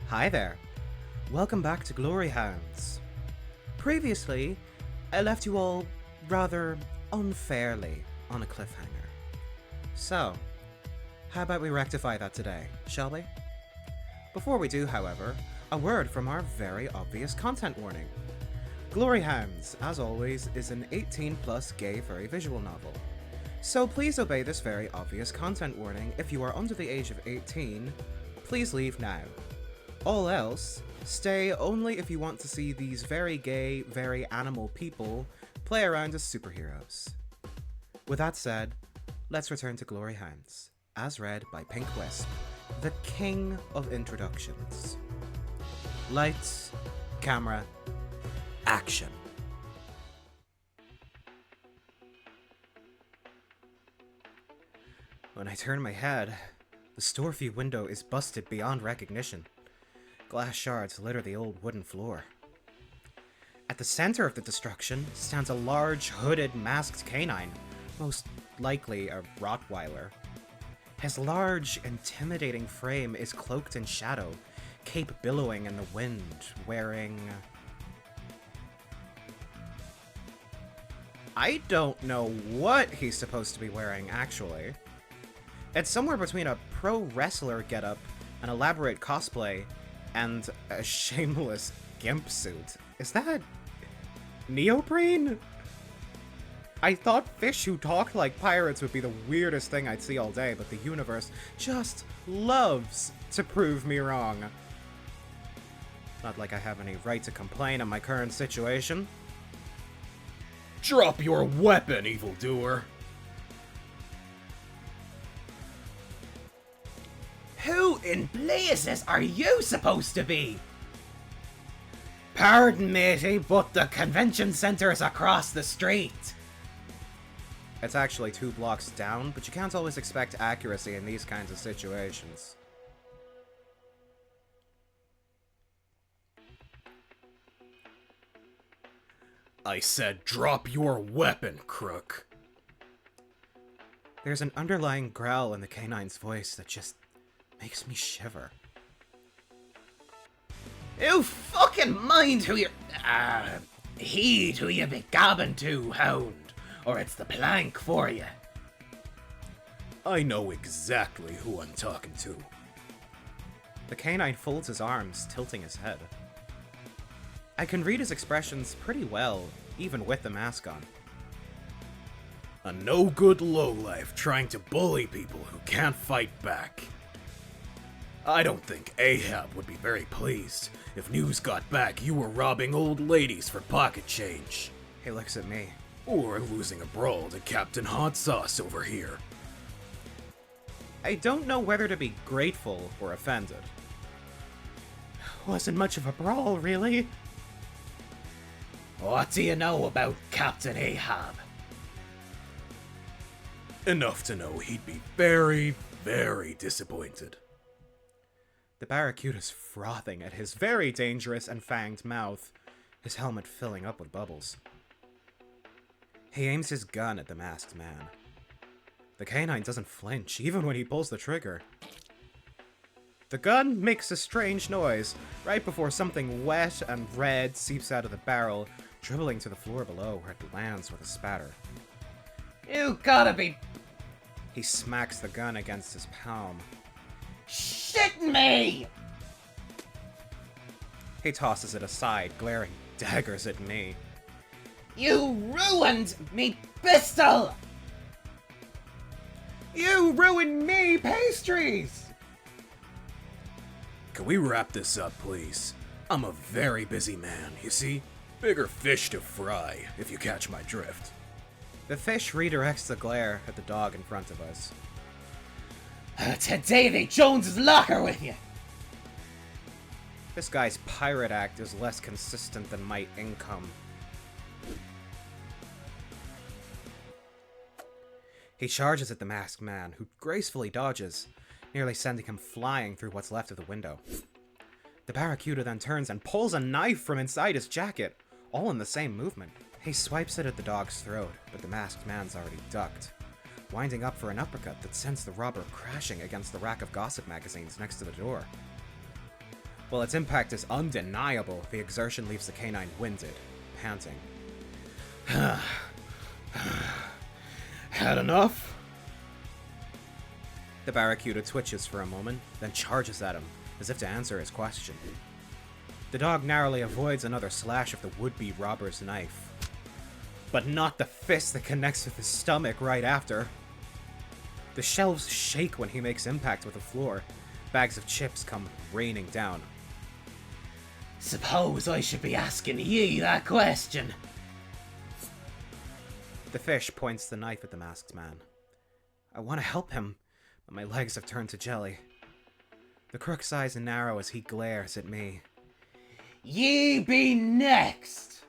Hi there. Welcome back to Glory Hounds. Previously, I left you all rather unfairly on a cliffhanger. So, how about we rectify that today, shall we? Before we do, however, a word from our very obvious content warning. Glory Hounds, as always, is an 18+ gay furry visual novel. So please obey this very obvious content warning. If you are under the age of 18, please leave now. All else, stay only if you want to see these very gay, very animal people play around as superheroes. With that said, let's return to Glory Hounds, as read by Pink Wisp, the king of introductions. Lights, camera, action. When I turn my head, the store view window is busted beyond recognition. Glass shards litter the old wooden floor. At the center of the destruction stands a large, hooded, masked canine, most likely a Rottweiler. His large, intimidating frame is cloaked in shadow, cape billowing in the wind, wearing... I don't know what he's supposed to be wearing, actually. It's somewhere between a pro wrestler getup, an elaborate cosplay, and a shameless gimp suit. Is that... neoprene? I thought fish who talked like pirates would be the weirdest thing I'd see all day, but the universe just loves to prove me wrong. Not like I have any right to complain on my current situation. Drop your weapon, evildoer! Who in blazes are you supposed to be? Pardon, matey, but the convention center is across the street. It's actually 2 blocks down, but you can't always expect accuracy in these kinds of situations. I said drop your weapon, crook. There's an underlying growl in the canine's voice that just makes me shiver. You fucking mind who you're... heed who you be gabbing to, Hound, or it's the plank for you. I know exactly who I'm talking to. The canine folds his arms, tilting his head. I can read his expressions pretty well, even with the mask on. A no-good lowlife trying to bully people who can't fight back. I don't think Ahab would be very pleased if news got back you were robbing old ladies for pocket change. He looks at me. Or losing a brawl to Captain Hot Sauce over here. I don't know whether to be grateful or offended. Wasn't much of a brawl, really. What do you know about Captain Ahab? Enough to know he'd be very, very disappointed. The barracuda's frothing at his very dangerous and fanged mouth, his helmet filling up with bubbles. He aims his gun at the masked man. The canine doesn't flinch, even when he pulls the trigger. The gun makes a strange noise, right before something wet and red seeps out of the barrel, dribbling to the floor below where it lands with a spatter. You gotta be He smacks the gun against his palm. shitting me! He tosses it aside, glaring daggers at me. You ruined me pistol! You ruined me pastries! Can we wrap this up, please? I'm a very busy man, you see? Bigger fish to fry, if you catch my drift. The fish redirects the glare at the dog in front of us. To Davy Jones's locker with you! This guy's pirate act is less consistent than my income. He charges at the masked man, who gracefully dodges, nearly sending him flying through what's left of the window. The barracuda then turns and pulls a knife from inside his jacket, all in the same movement. He swipes it at the dog's throat, but the masked man's already ducked, winding up for an uppercut that sends the robber crashing against the rack of gossip magazines next to the door. While its impact is undeniable, the exertion leaves the canine winded, panting. Had enough? The barracuda twitches for a moment, then charges at him, as if to answer his question. The dog narrowly avoids another slash of the would-be robber's knife, but not the fist that connects with his stomach right after. The shelves shake when he makes impact with the floor. Bags of chips come raining down. Suppose I should be asking ye that question. The fish points the knife at the masked man. I want to help him, but my legs have turned to jelly. The crook's eyes narrow as he glares at me. Ye be next!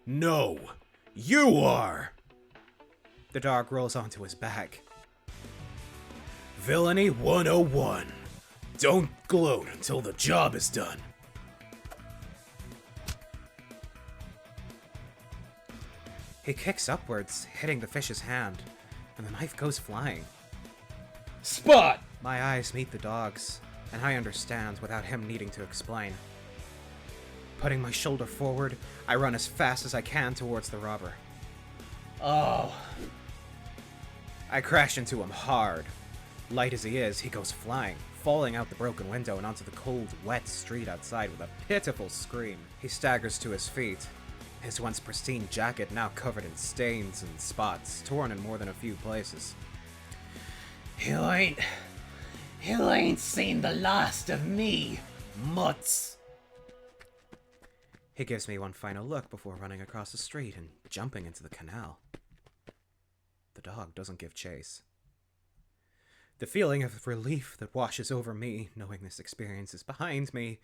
No, you are! The dog rolls onto his back. Villainy 101. Don't gloat until the job is done. He kicks upwards, hitting the fish's hand, and the knife goes flying. Spot! My eyes meet the dog's, and I understand without him needing to explain. Putting my shoulder forward, I run as fast as I can towards the robber. Oh. I crash into him hard. Light as he is, he goes flying, falling out the broken window and onto the cold, wet street outside with a pitiful scream. He staggers to his feet, his once pristine jacket now covered in stains and spots, torn in more than a few places. You ain't seen the last of me, mutts. He gives me one final look before running across the street and jumping into the canal. The dog doesn't give chase. The feeling of relief that washes over me, knowing this experience is behind me,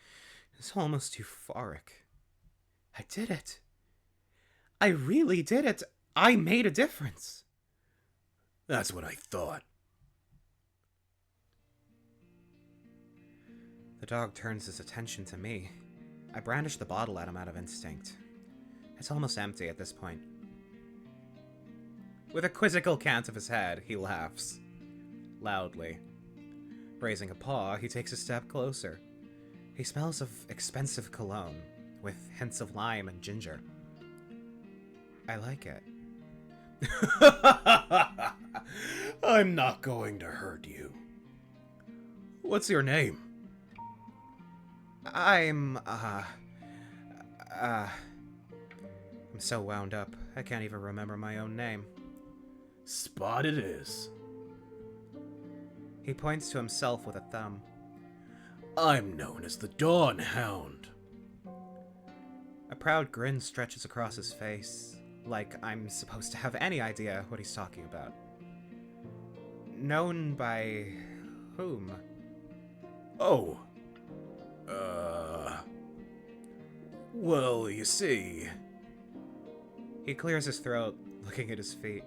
is almost euphoric. I did it. I really did it. I made a difference. That's what I thought. The dog turns his attention to me. I brandish the bottle at him out of instinct. It's almost empty at this point. With a quizzical cant of his head, he laughs. Loudly. Raising a paw, he takes a step closer. He smells of expensive cologne, with hints of lime and ginger. I like it. I'm not going to hurt you. What's your name? I'm so wound up, I can't even remember my own name. Spot it is. He points to himself with a thumb. I'm known as the Dawn Hound. A proud grin stretches across his face, like I'm supposed to have any idea what he's talking about. Known by whom? Oh. Well, you see... He clears his throat, looking at his feet.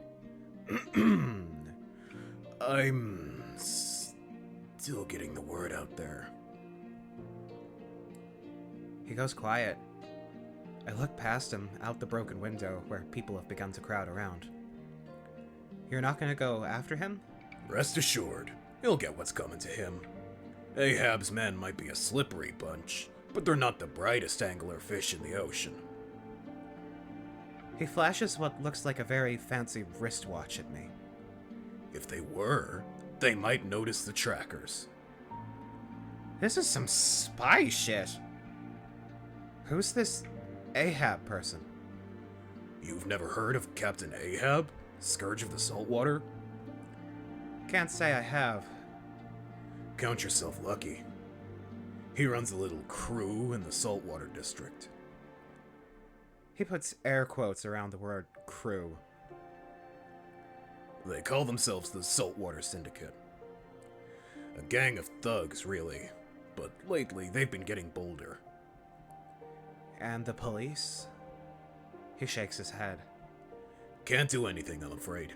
I'm still getting the word out there. He goes quiet. I look past him, out the broken window, where people have begun to crowd around. You're not gonna go after him? Rest assured, he'll get what's coming to him. Ahab's men might be a slippery bunch, but they're not the brightest angler fish in the ocean. He flashes what looks like a very fancy wristwatch at me. If they were, they might notice the trackers. This is some spy shit. Who's this Ahab person? You've never heard of Captain Ahab, Scourge of the Saltwater? Can't say I have. Count yourself lucky. He runs a little crew in the Saltwater District. He puts air quotes around the word crew. They call themselves the Saltwater Syndicate. A gang of thugs, really, but lately they've been getting bolder. And the police? He shakes his head. Can't do anything, I'm afraid.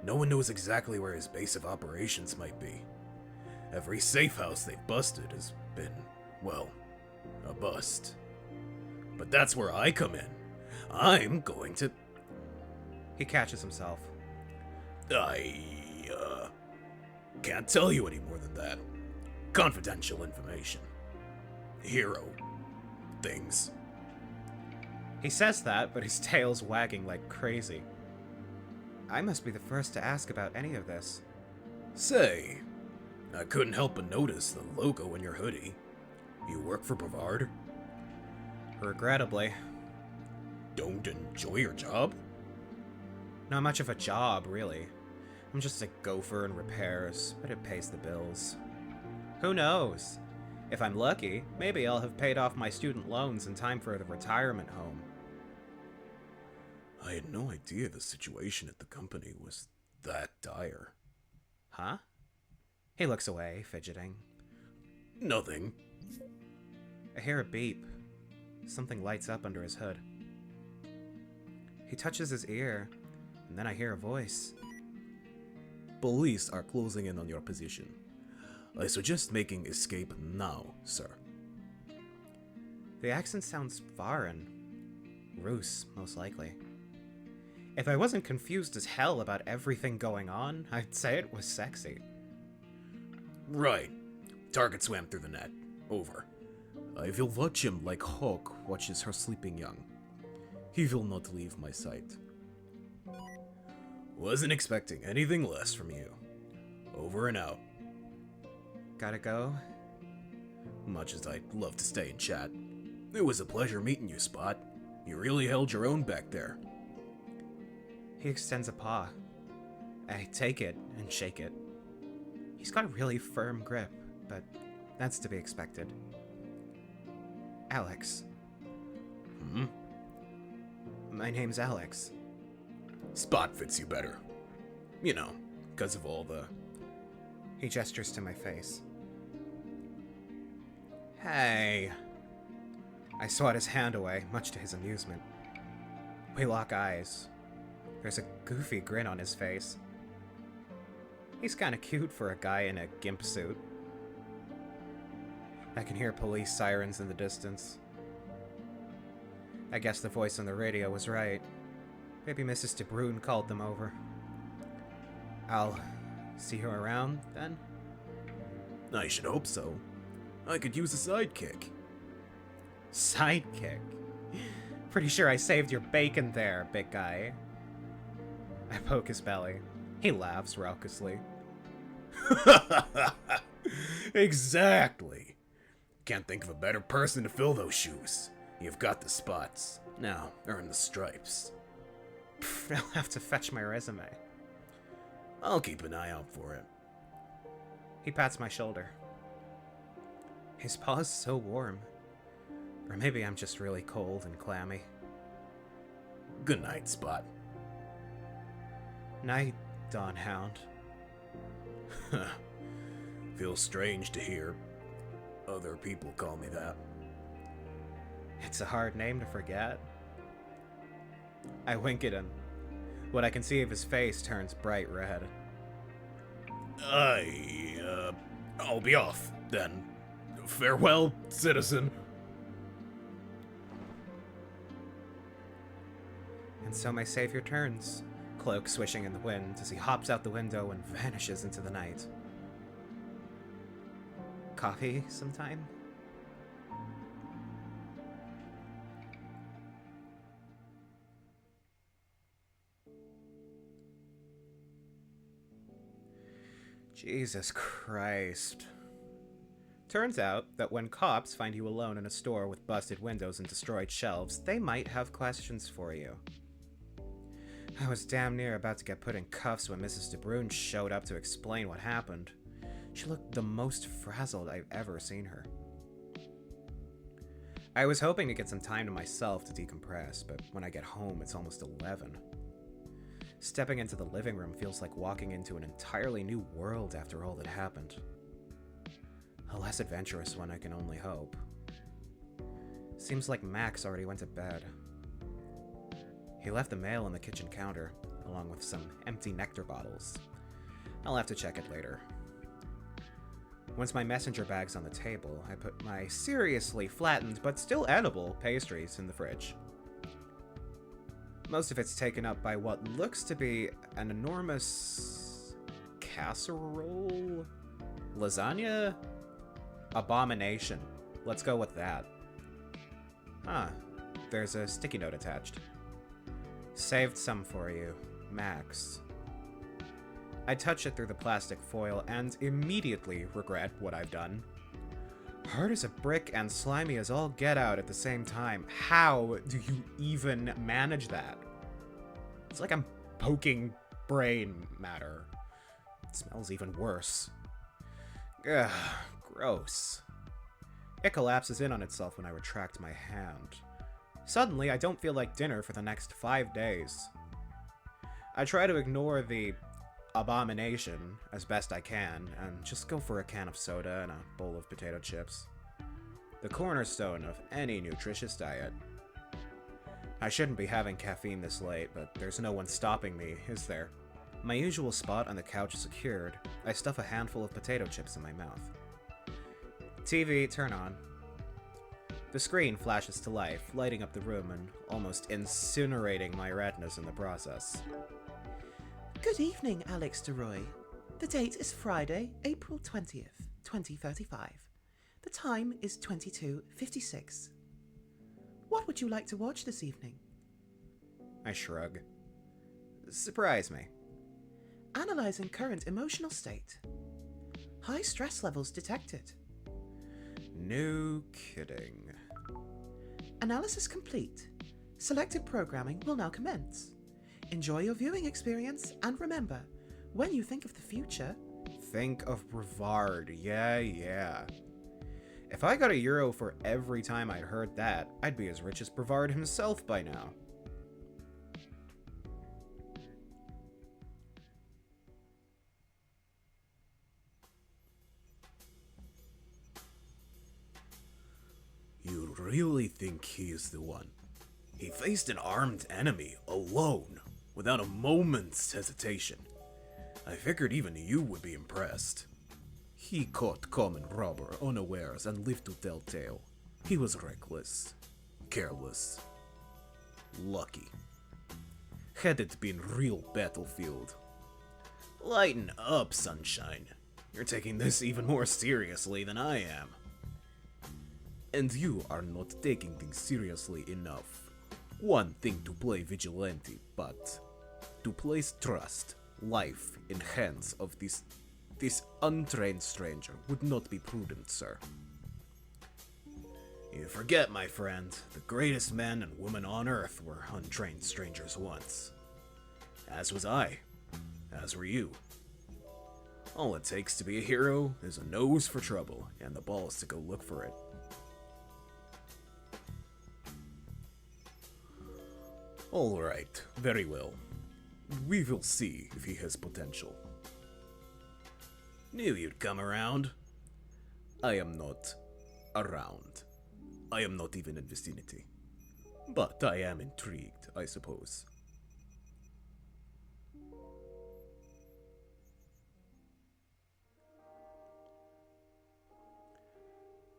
No one knows exactly where his base of operations might be. Every safe house they've busted has been, well, a bust. But that's where I come in. I'm going to... He catches himself. I can't tell you any more than that. Confidential information. hero things. He says that, but his tail's wagging like crazy. I must be the first to ask about any of this. Say, I couldn't help but notice the logo in your hoodie. You work for Brevard? Regrettably. Don't enjoy your job? Not much of a job, really. I'm just a gopher in repairs, but it pays the bills. Who knows? If I'm lucky, maybe I'll have paid off my student loans in time for the retirement home. I had no idea the situation at the company was that dire. Huh? He looks away, fidgeting. Nothing. I hear a beep. Something lights up under his hood. He touches his ear, and then I hear a voice. Police are closing in on your position. I suggest making escape now, sir. The accent sounds foreign. Rus, most likely. If I wasn't confused as hell about everything going on, I'd say it was sexy. Right. Target swam through the net. Over. I will watch him like hawk watches her sleeping young. He will not leave my sight. Wasn't expecting anything less from you. Over and out. Gotta go? Much as I'd love to stay and chat. It was a pleasure meeting you, Spot. You really held your own back there. He extends a paw. I take it and shake it. He's got a really firm grip, but that's to be expected. Alex. Hmm? My name's Alex. Spot fits you better. You know, because of all the... He gestures to my face. Hey. I swat his hand away, much to his amusement. We lock eyes. There's a goofy grin on his face. He's kinda cute for a guy in a gimp suit. I can hear police sirens in the distance. I guess the voice on the radio was right. Maybe Mrs. De Bruyn called them over. I'll see you around, then? I should hope so. I could use a sidekick. Sidekick? Pretty sure I saved your bacon there, big guy. I poke his belly. He laughs raucously. Exactly. Can't think of a better person to fill those shoes. You've got the spots. Now, earn the stripes. I'll have to fetch my resume. I'll keep an eye out for it. He pats my shoulder. His paw's so warm. Or maybe I'm just really cold and clammy. Good night, Spot. Night, Dawn Hound. Feels strange to hear other people call me that. It's a hard name to forget. I wink at him. What I can see of his face turns bright red. I'll be off, then. Farewell, citizen. And so my savior turns, cloak swishing in the wind as he hops out the window and vanishes into the night. Coffee sometime? Jesus Christ. Turns out that when cops find you alone in a store with busted windows and destroyed shelves, they might have questions for you. I was damn near about to get put in cuffs when Mrs. De Bruyn showed up to explain what happened. She looked the most frazzled I've ever seen her. I was hoping to get some time to myself to decompress, but when I get home, it's almost 11. Stepping into the living room feels like walking into an entirely new world after all that happened. A less adventurous one, I can only hope. Seems like Max already went to bed. He left the mail on the kitchen counter, along with some empty nectar bottles. I'll have to check it later. Once my messenger bag's on the table, I put my seriously flattened but still edible pastries in the fridge. Most of it's taken up by what looks to be an enormous casserole? Lasagna? Abomination. let's go with that. Huh. There's a sticky note attached. Saved some for you, Max. I touch it through the plastic foil and immediately regret what I've done. Hard as a brick and slimy as all get out at the same time. How do you even manage that? It's like I'm poking brain matter. It smells even worse. Ugh, gross. It collapses in on itself when I retract my hand. Suddenly, I don't feel like dinner for the next 5 days. I try to ignore the abomination as best I can, and just go for a can of soda and a bowl of potato chips. The cornerstone of any nutritious diet. I shouldn't be having caffeine this late, but there's no one stopping me, is there? My usual spot on the couch secured, I stuff a handful of potato chips in my mouth. TV, turn on. The screen flashes to life, lighting up the room and almost incinerating my retinas in the process. Good evening, Alex DeRoy. The date is Friday, April 20th, 2035. The time is 22:56. What would you like to watch this evening? I shrug. Surprise me. Analyzing current emotional state. High stress levels detected. No kidding. Analysis complete. Selected programming will now commence. Enjoy your viewing experience, and remember, when you think of the future, Think of Brevard, yeah. If I got €1 for every time I'd heard that, I'd be as rich as Brevard himself by now. You really think he is the one? He faced an armed enemy, alone, without a moment's hesitation. I figured even you would be impressed. He caught common robber unawares and lived to tell tale. He was reckless, careless, lucky. Had it been real battlefield. Lighten up, sunshine. You're taking this even more seriously than I am. And you are not taking things seriously enough. One thing to play vigilante, but to place trust, life in hands of this untrained stranger would not be prudent, sir. You forget, my friend, the greatest men and women on earth were untrained strangers once. As was I. As were you. All it takes to be a hero is a nose for trouble and the balls to go look for it. Alright, very well. We will see if he has potential. Knew you'd come around. I am not around. I am not even in vicinity. But I am intrigued, I suppose.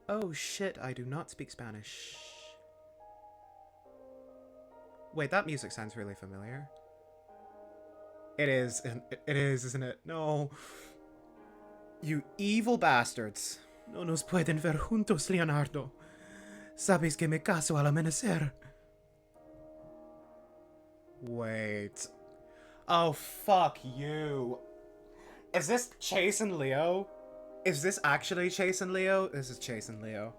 Oh shit, I do not speak Spanish. Wait, that music sounds really familiar. It is, isn't it? No. You evil bastards. No nos pueden ver juntos, Leonardo. Sabes que me caso al amanecer. Wait. Oh, fuck you. Is this Chase and Leo? Is this actually Chase and Leo? This is Chase and Leo.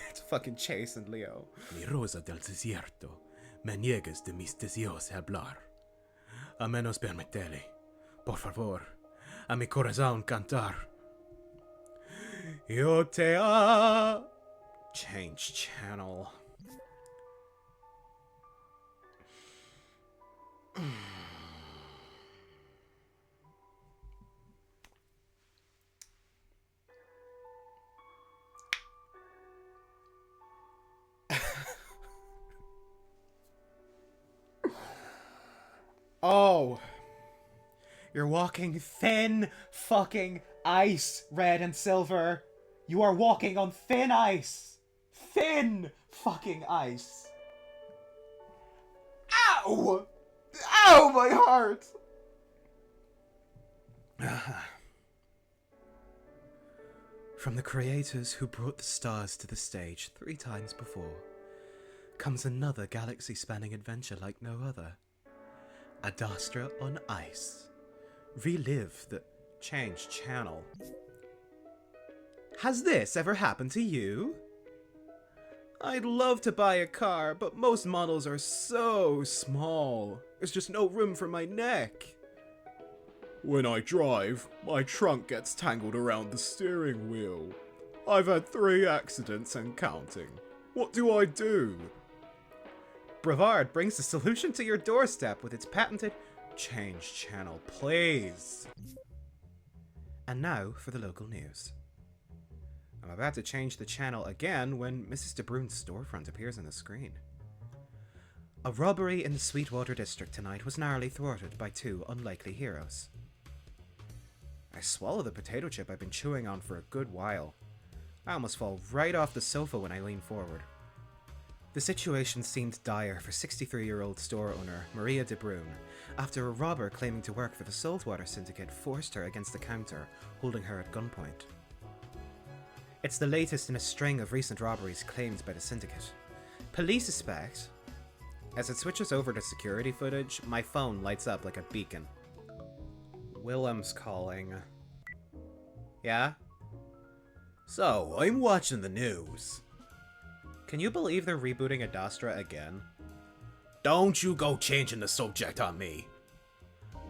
It's fucking Chase and Leo. Mi rosa del desierto, me niegas de mis deseos hablar. A menos permitele, por favor, a mi corazón cantar. Yo te amo. Change channel. Oh. You're walking thin fucking ice, Red and Silver. You are walking on thin ice. Thin fucking ice. Ow! Ow, my heart! From the creators who brought the stars to the stage 3 times before, comes another galaxy-spanning adventure like no other. Adastra on Ice. Relive the change channel. Has this ever happened to you? I'd love to buy a car, but most models are so small. There's just no room for my neck. When I drive, my trunk gets tangled around the steering wheel. I've had 3 accidents and counting. What do I do? Brevard brings the solution to your doorstep with its patented change channel, please. And now for the local news. I'm about to change the channel again when Mrs. De Bruyn's storefront appears on the screen. A robbery in the Sweetwater district tonight was narrowly thwarted by 2 unlikely heroes. I swallow the potato chip I've been chewing on for a good while. I almost fall right off the sofa when I lean forward. The situation seemed dire for 63-year-old store owner Maria De Bruyn after a robber claiming to work for the Saltwater Syndicate forced her against the counter, holding her at gunpoint. It's the latest in a string of recent robberies claimed by the Syndicate. Police suspect... As it switches over to security footage, my phone lights up like a beacon. Willem's calling. Yeah? So, I'm watching the news. Can you believe they're rebooting Adastra again? Don't you go changing the subject on me.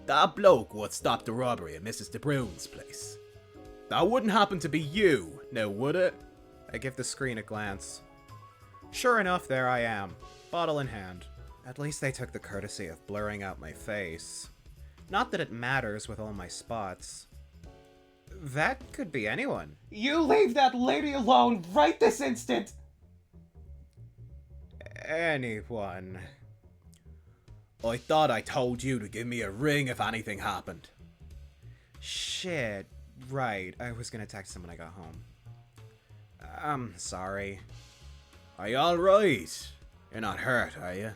That bloke what stopped the robbery at Mrs. De Bruyn's place. That wouldn't happen to be you, now would it? I give the screen a glance. Sure enough, there I am, bottle in hand. At least they took the courtesy of blurring out my face. Not that it matters with all my spots. That could be anyone. You leave that lady alone right this instant! Anyone. I thought I told you to give me a ring if anything happened. Shit. Right, I was gonna text him when I got home. I'm sorry. Are you alright? You're not hurt, are you?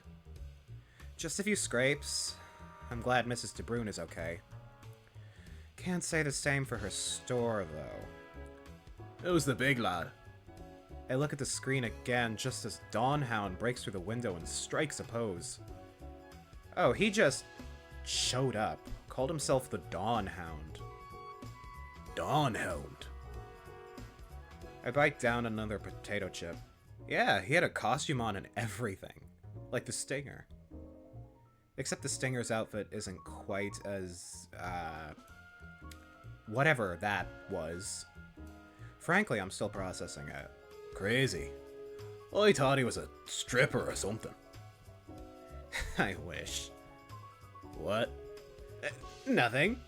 Just a few scrapes. I'm glad Mrs. De Bruyn is okay. Can't say the same for her store, though. Who's the big lad? I look at the screen again just as Hound breaks through the window and strikes a pose. Oh, he just showed up. Called himself the Hound. Hound? I bite down another potato chip. Yeah, he had a costume on and everything. Like the Stinger. Except the Stinger's outfit isn't quite as, whatever that was. Frankly, I'm still processing it. Crazy. I thought he was a stripper or something. I wish. What? Nothing.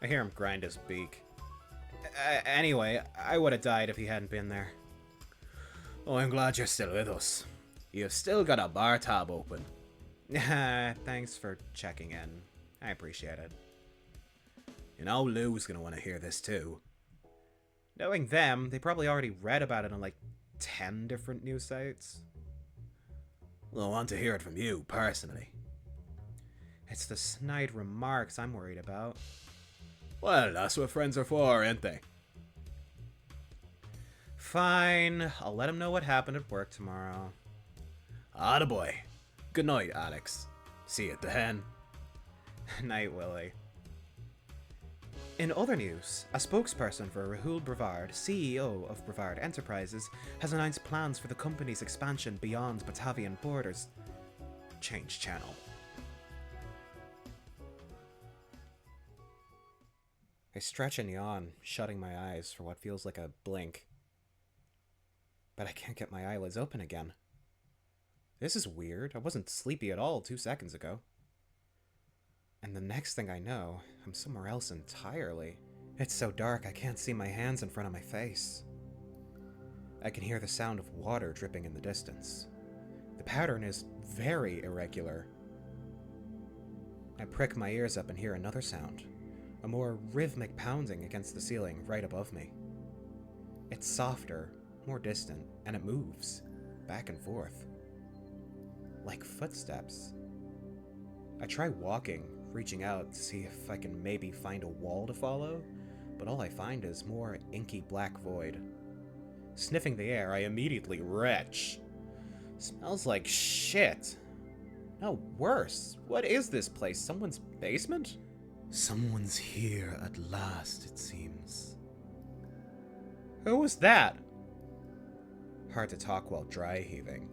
I hear him grind his beak. Anyway, I would have died if he hadn't been there. Oh, I'm glad you're still with us. You've still got a bar tab open. Thanks for checking in. I appreciate it. You know Lou's gonna want to hear this too. Knowing them, they probably already read about it on like 10 different news sites. Well, I want to hear it from you, personally. It's the snide remarks I'm worried about. Well, that's what friends are for, ain't they? Fine, I'll let him know what happened at work tomorrow. Attaboy. Good night, Alex. See you at the hen. Night, Willie. In other news, a spokesperson for Rahul Brevard, CEO of Brevard Enterprises, has announced plans for the company's expansion beyond Batavian borders. Change channel. I stretch and yawn, shutting my eyes for what feels like a blink. But I can't get my eyelids open again. This is weird. I wasn't sleepy at all 2 seconds ago. And the next thing I know, I'm somewhere else entirely. It's so dark I can't see my hands in front of my face. I can hear the sound of water dripping in the distance. The pattern is very irregular. I prick my ears up and hear another sound. A more rhythmic pounding against the ceiling right above me. It's softer, more distant, and it moves, back and forth. Like footsteps. I try walking, reaching out to see if I can maybe find a wall to follow, but all I find is more inky black void. Sniffing the air, I immediately retch. Smells like shit. No, worse. What is this place? Someone's basement? Someone's here at last, it seems. Who was that? Hard to talk while dry heaving.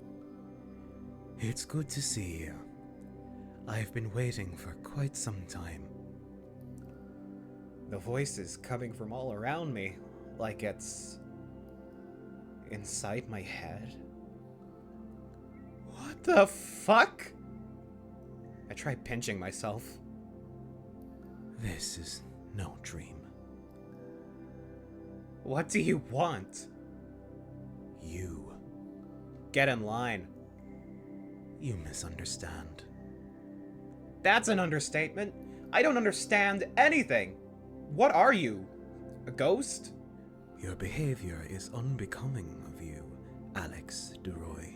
It's good to see you. I've been waiting for quite some time. The voice is coming from all around me, like it's inside my head. What the fuck? I try pinching myself. This is no dream. What do you want? You. Get in line. You misunderstand. That's an understatement. I don't understand anything. What are you? A ghost? Your behavior is unbecoming of you, Alex DeRoy.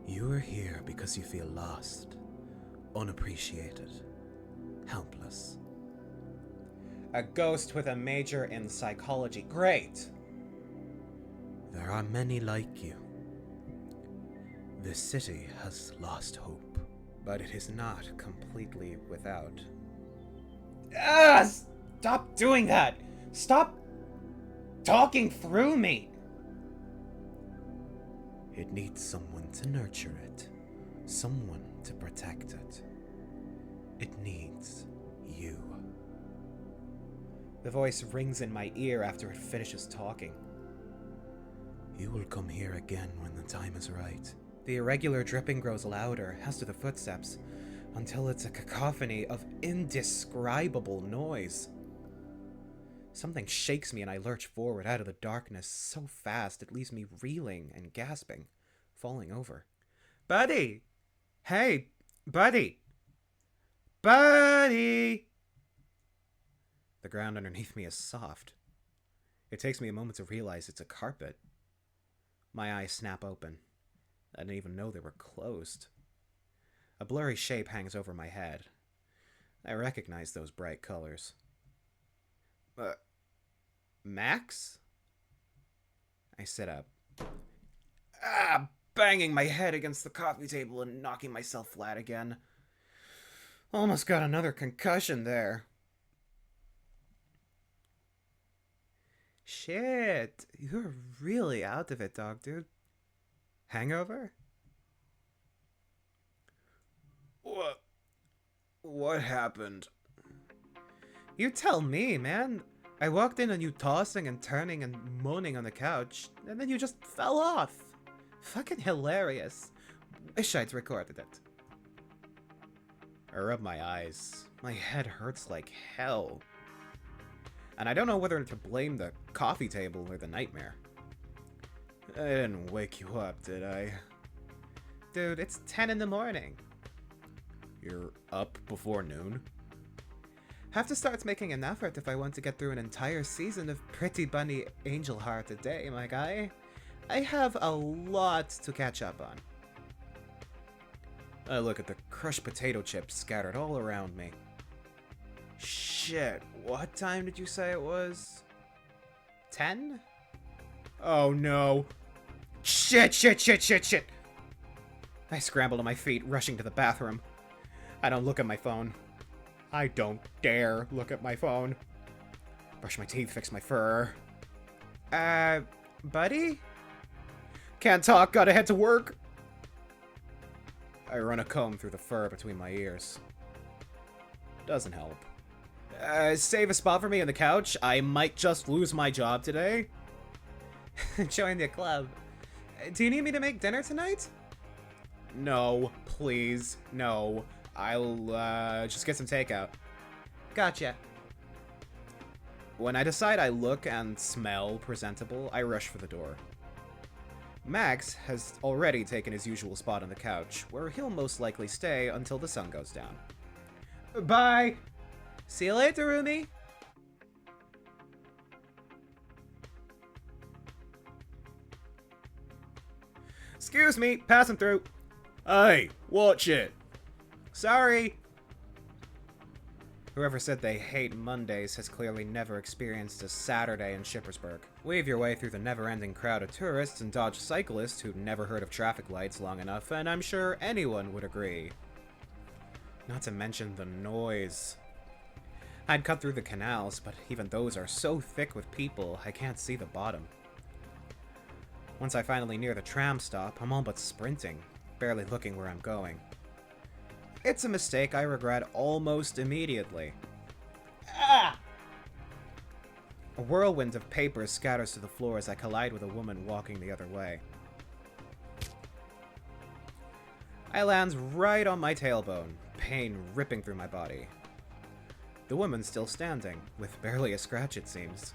You are here because you feel lost, unappreciated, helpless. A ghost with a major in psychology. Great. There are many like you. The city has lost hope. But it is not completely without. Ah! Stop doing that! Stop talking through me! It needs someone to nurture it, someone to protect it. It needs you. The voice rings in my ear after it finishes talking. You will come here again when the time is right. The irregular dripping grows louder, as do the footsteps, until it's a cacophony of indescribable noise. Something shakes me and I lurch forward out of the darkness so fast it leaves me reeling and gasping, falling over. Buddy! Hey, buddy! Buddy! The ground underneath me is soft. It takes me a moment to realize it's a carpet. My eyes snap open. I didn't even know they were closed. A blurry shape hangs over my head. I recognize those bright colors. Max? I sit up. Banging my head against the coffee table and knocking myself flat again. Almost got another concussion there. Shit, you're really out of it, dog, dude. Hangover? What happened? You tell me, man. I walked in on you tossing and turning and moaning on the couch, and then you just fell off. Fucking hilarious. Wish I'd recorded it. I rub my eyes. My head hurts like hell. And I don't know whether to blame the coffee table or the nightmare. I didn't wake you up, did I? Dude, it's 10 in the morning. You're up before noon? Have to start making an effort if I want to get through an entire season of Pretty Bunny Angel Heart a day, my guy. I have a lot to catch up on. I look at the crushed potato chips scattered all around me. Shit, what time did you say it was? 10? Oh no. Shit! I scramble to my feet, rushing to the bathroom. I don't look at my phone. I don't dare look at my phone. Brush my teeth, fix my fur. Buddy? Can't talk, gotta head to work. I run a comb through the fur between my ears. Doesn't help. Save a spot for me on the couch. I might just lose my job today. Join the club. Do you need me to make dinner tonight? No, please, no. I'll, just get some takeout. Gotcha. When I decide I look and smell presentable, I rush for the door. Max has already taken his usual spot on the couch, where he'll most likely stay until the sun goes down. Bye! See you later, Rumi! Excuse me, passing through. Hey, watch it! Sorry. Whoever said they hate Mondays has clearly never experienced a Saturday in Shippersburg. Weave your way through the never-ending crowd of tourists and dodge cyclists who'd never heard of traffic lights long enough, and I'm sure anyone would agree. Not to mention the noise. I'd cut through the canals, but even those are so thick with people, I can't see the bottom. Once I finally near the tram stop, I'm all but sprinting, barely looking where I'm going. It's a mistake I regret almost immediately. Ah! A whirlwind of paper scatters to the floor as I collide with a woman walking the other way. I land right on my tailbone, pain ripping through my body. The woman's still standing, with barely a scratch it seems.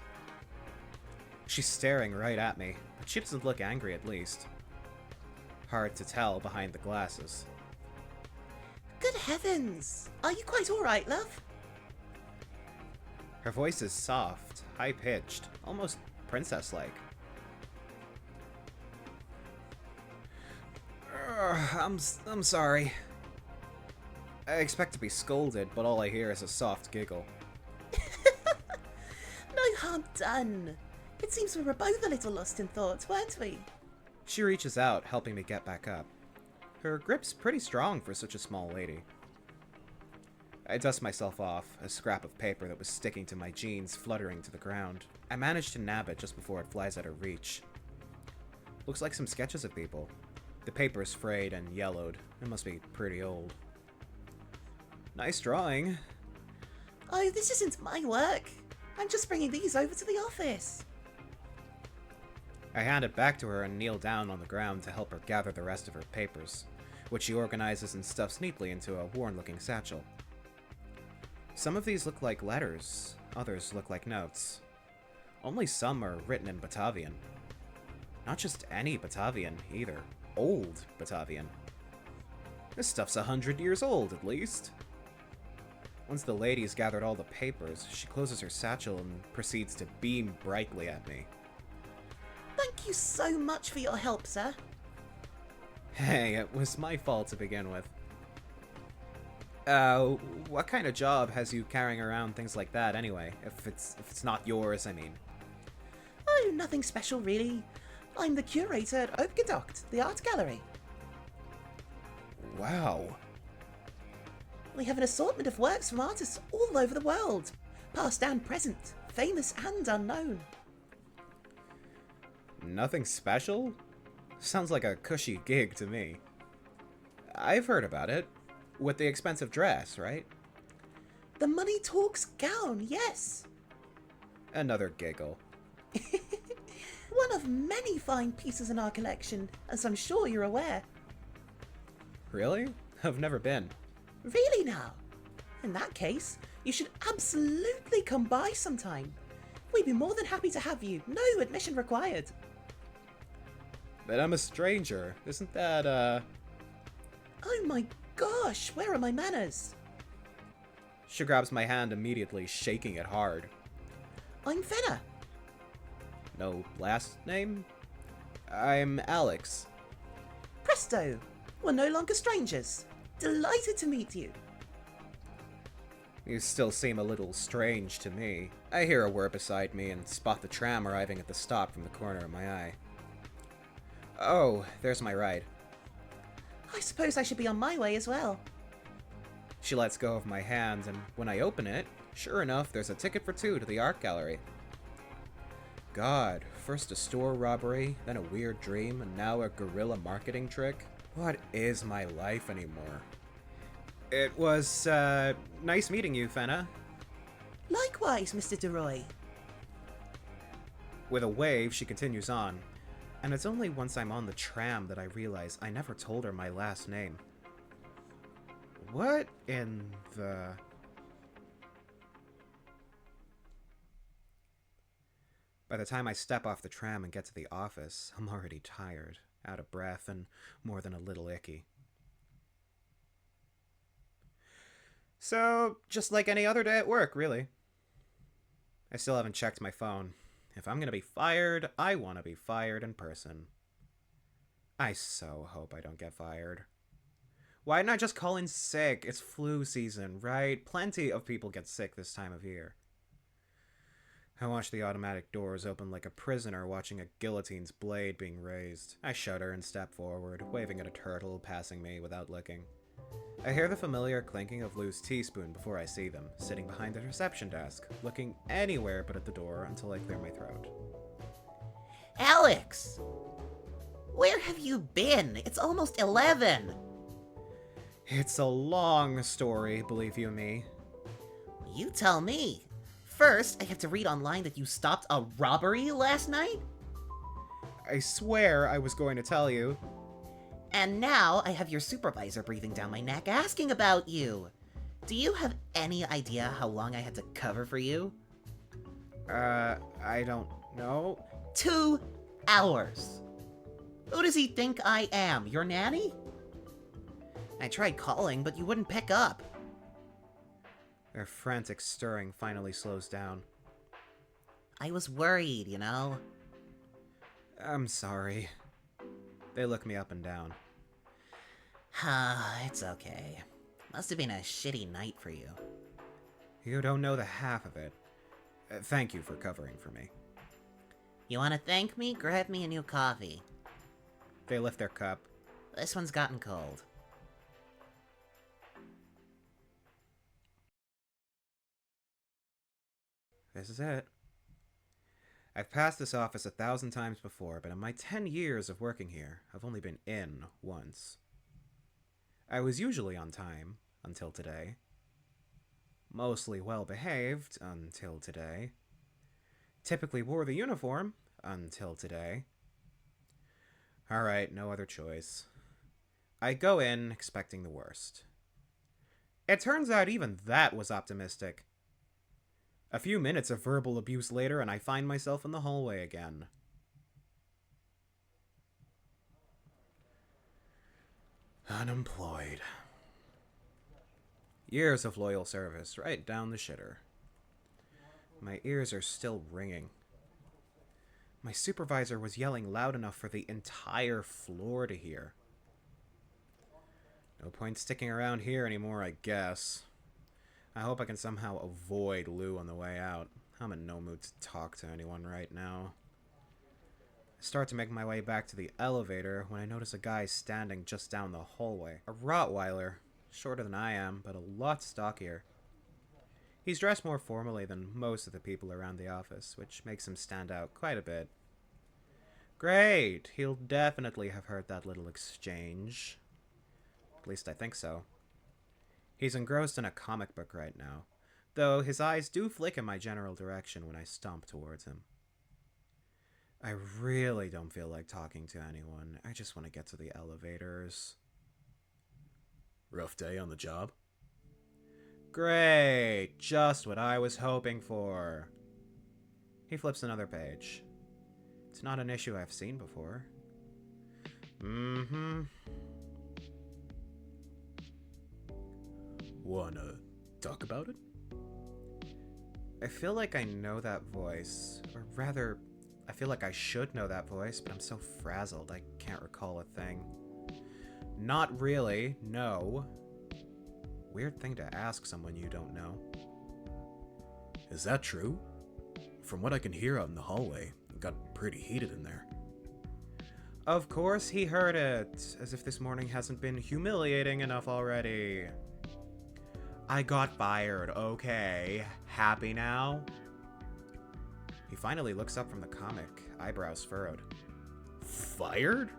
She's staring right at me, but she doesn't look angry at least. Hard to tell behind the glasses. Good heavens! Are you quite alright, love? Her voice is soft, high-pitched, almost princess-like. I'm sorry. I expect to be scolded, but all I hear is a soft giggle. No harm done. It seems we were both a little lost in thought, weren't we? She reaches out, helping me get back up. Her grip's pretty strong for such a small lady. I dust myself off, a scrap of paper that was sticking to my jeans fluttering to the ground. I manage to nab it just before it flies out of reach. Looks like some sketches of people. The paper's frayed and yellowed. It must be pretty old. Nice drawing. Oh, this isn't my work. I'm just bringing these over to the office. I hand it back to her and kneel down on the ground to help her gather the rest of her papers, which she organizes and stuffs neatly into a worn-looking satchel. Some of these look like letters, others look like notes. Only some are written in Batavian. Not just any Batavian, either. Old Batavian. This stuff's 100 years old, at least. Once the lady's gathered all the papers, she closes her satchel and proceeds to beam brightly at me. Thank you so much for your help, sir. Hey, it was my fault to begin with. What kind of job has you carrying around things like that anyway? If it's not yours, I mean. Oh, nothing special really. I'm the curator at Opgedocht, the art gallery. Wow. We have an assortment of works from artists all over the world, past and present, famous and unknown. Nothing special? Sounds like a cushy gig to me. I've heard about it. With the expensive dress, right? The money talks gown, yes. Another giggle. One of many fine pieces in our collection, as I'm sure you're aware. Really? I've never been. Really now? In that case, you should absolutely come by sometime. We'd be more than happy to have you, no admission required. But I'm a stranger. Isn't that, Oh my gosh, where are my manners? She grabs my hand immediately, shaking it hard. I'm Fenna. No last name? I'm Alex. Presto! We're no longer strangers. Delighted to meet you. You still seem a little strange to me. I hear a whir beside me and spot the tram arriving at the stop from the corner of my eye. Oh, there's my ride. I suppose I should be on my way as well. She lets go of my hand, and when I open it, sure enough, there's a ticket for two to the art gallery. God, first a store robbery, then a weird dream, and now a guerrilla marketing trick. What is my life anymore? It was, nice meeting you, Fenna. Likewise, Mr. DeRoy. With a wave, she continues on, and it's only once I'm on the tram that I realize I never told her my last name. What in the... By the time I step off the tram and get to the office, I'm already tired, out of breath, and more than a little icky. So, just like any other day at work, really. I still haven't checked my phone. If I'm gonna be fired, I want to be fired in person. I so hope I don't get fired. Why didn't I just call in sick? It's flu season, right? Plenty of people get sick this time of year. I watch the automatic doors open like a prisoner watching a guillotine's blade being raised. I shudder and step forward, waving at a turtle passing me without looking. I hear the familiar clinking of loose teaspoon before I see them, sitting behind the reception desk, looking anywhere but at the door until I clear my throat. Alex! Where have you been? It's almost 11! It's a long story, believe you me. You tell me. First, I have to read online that you stopped a robbery last night? I swear I was going to tell you. And now I have your supervisor breathing down my neck asking about you. Do you have any idea how long I had to cover for you? I don't know. 2 hours. Who does he think I am, your nanny? I tried calling, but you wouldn't pick up. Their frantic stirring finally slows down. I was worried, you know? I'm sorry. They look me up and down. It's okay. Must have been a shitty night for you. You don't know the half of it. Thank you for covering for me. You want to thank me? Grab me a new coffee. They lift their cup. This one's gotten cold. This is it. I've passed this office 1,000 times before, but in my 10 years of working here, I've only been in once. I was usually on time, until today. Mostly well-behaved, until today. Typically wore the uniform, until today. Alright, no other choice. I go in expecting the worst. It turns out even that was optimistic. A few minutes of verbal abuse later, and I find myself in the hallway again. Unemployed. Years of loyal service, right down the shitter. My ears are still ringing. My supervisor was yelling loud enough for the entire floor to hear. No point sticking around here anymore, I guess. I hope I can somehow avoid Lou on the way out. I'm in no mood to talk to anyone right now. I start to make my way back to the elevator when I notice a guy standing just down the hallway. A Rottweiler, shorter than I am, but a lot stockier. He's dressed more formally than most of the people around the office, which makes him stand out quite a bit. Great! He'll definitely have heard that little exchange. At least I think so. He's engrossed in a comic book right now, though his eyes do flick in my general direction when I stomp towards him. I really don't feel like talking to anyone. I just want to get to the elevators. Rough day on the job? Great! Just what I was hoping for. He flips another page. It's not an issue I've seen before. Wanna talk about it? I feel like I know that voice, or rather, I feel like I should know that voice, but I'm so frazzled I can't recall a thing. Not really, no. Weird thing to ask someone you don't know. Is that true? From what I can hear out in the hallway, it got pretty heated in there. Of course he heard it, as if this morning hasn't been humiliating enough already. I got fired, okay. Happy now? He finally looks up from the comic, eyebrows furrowed. Fired?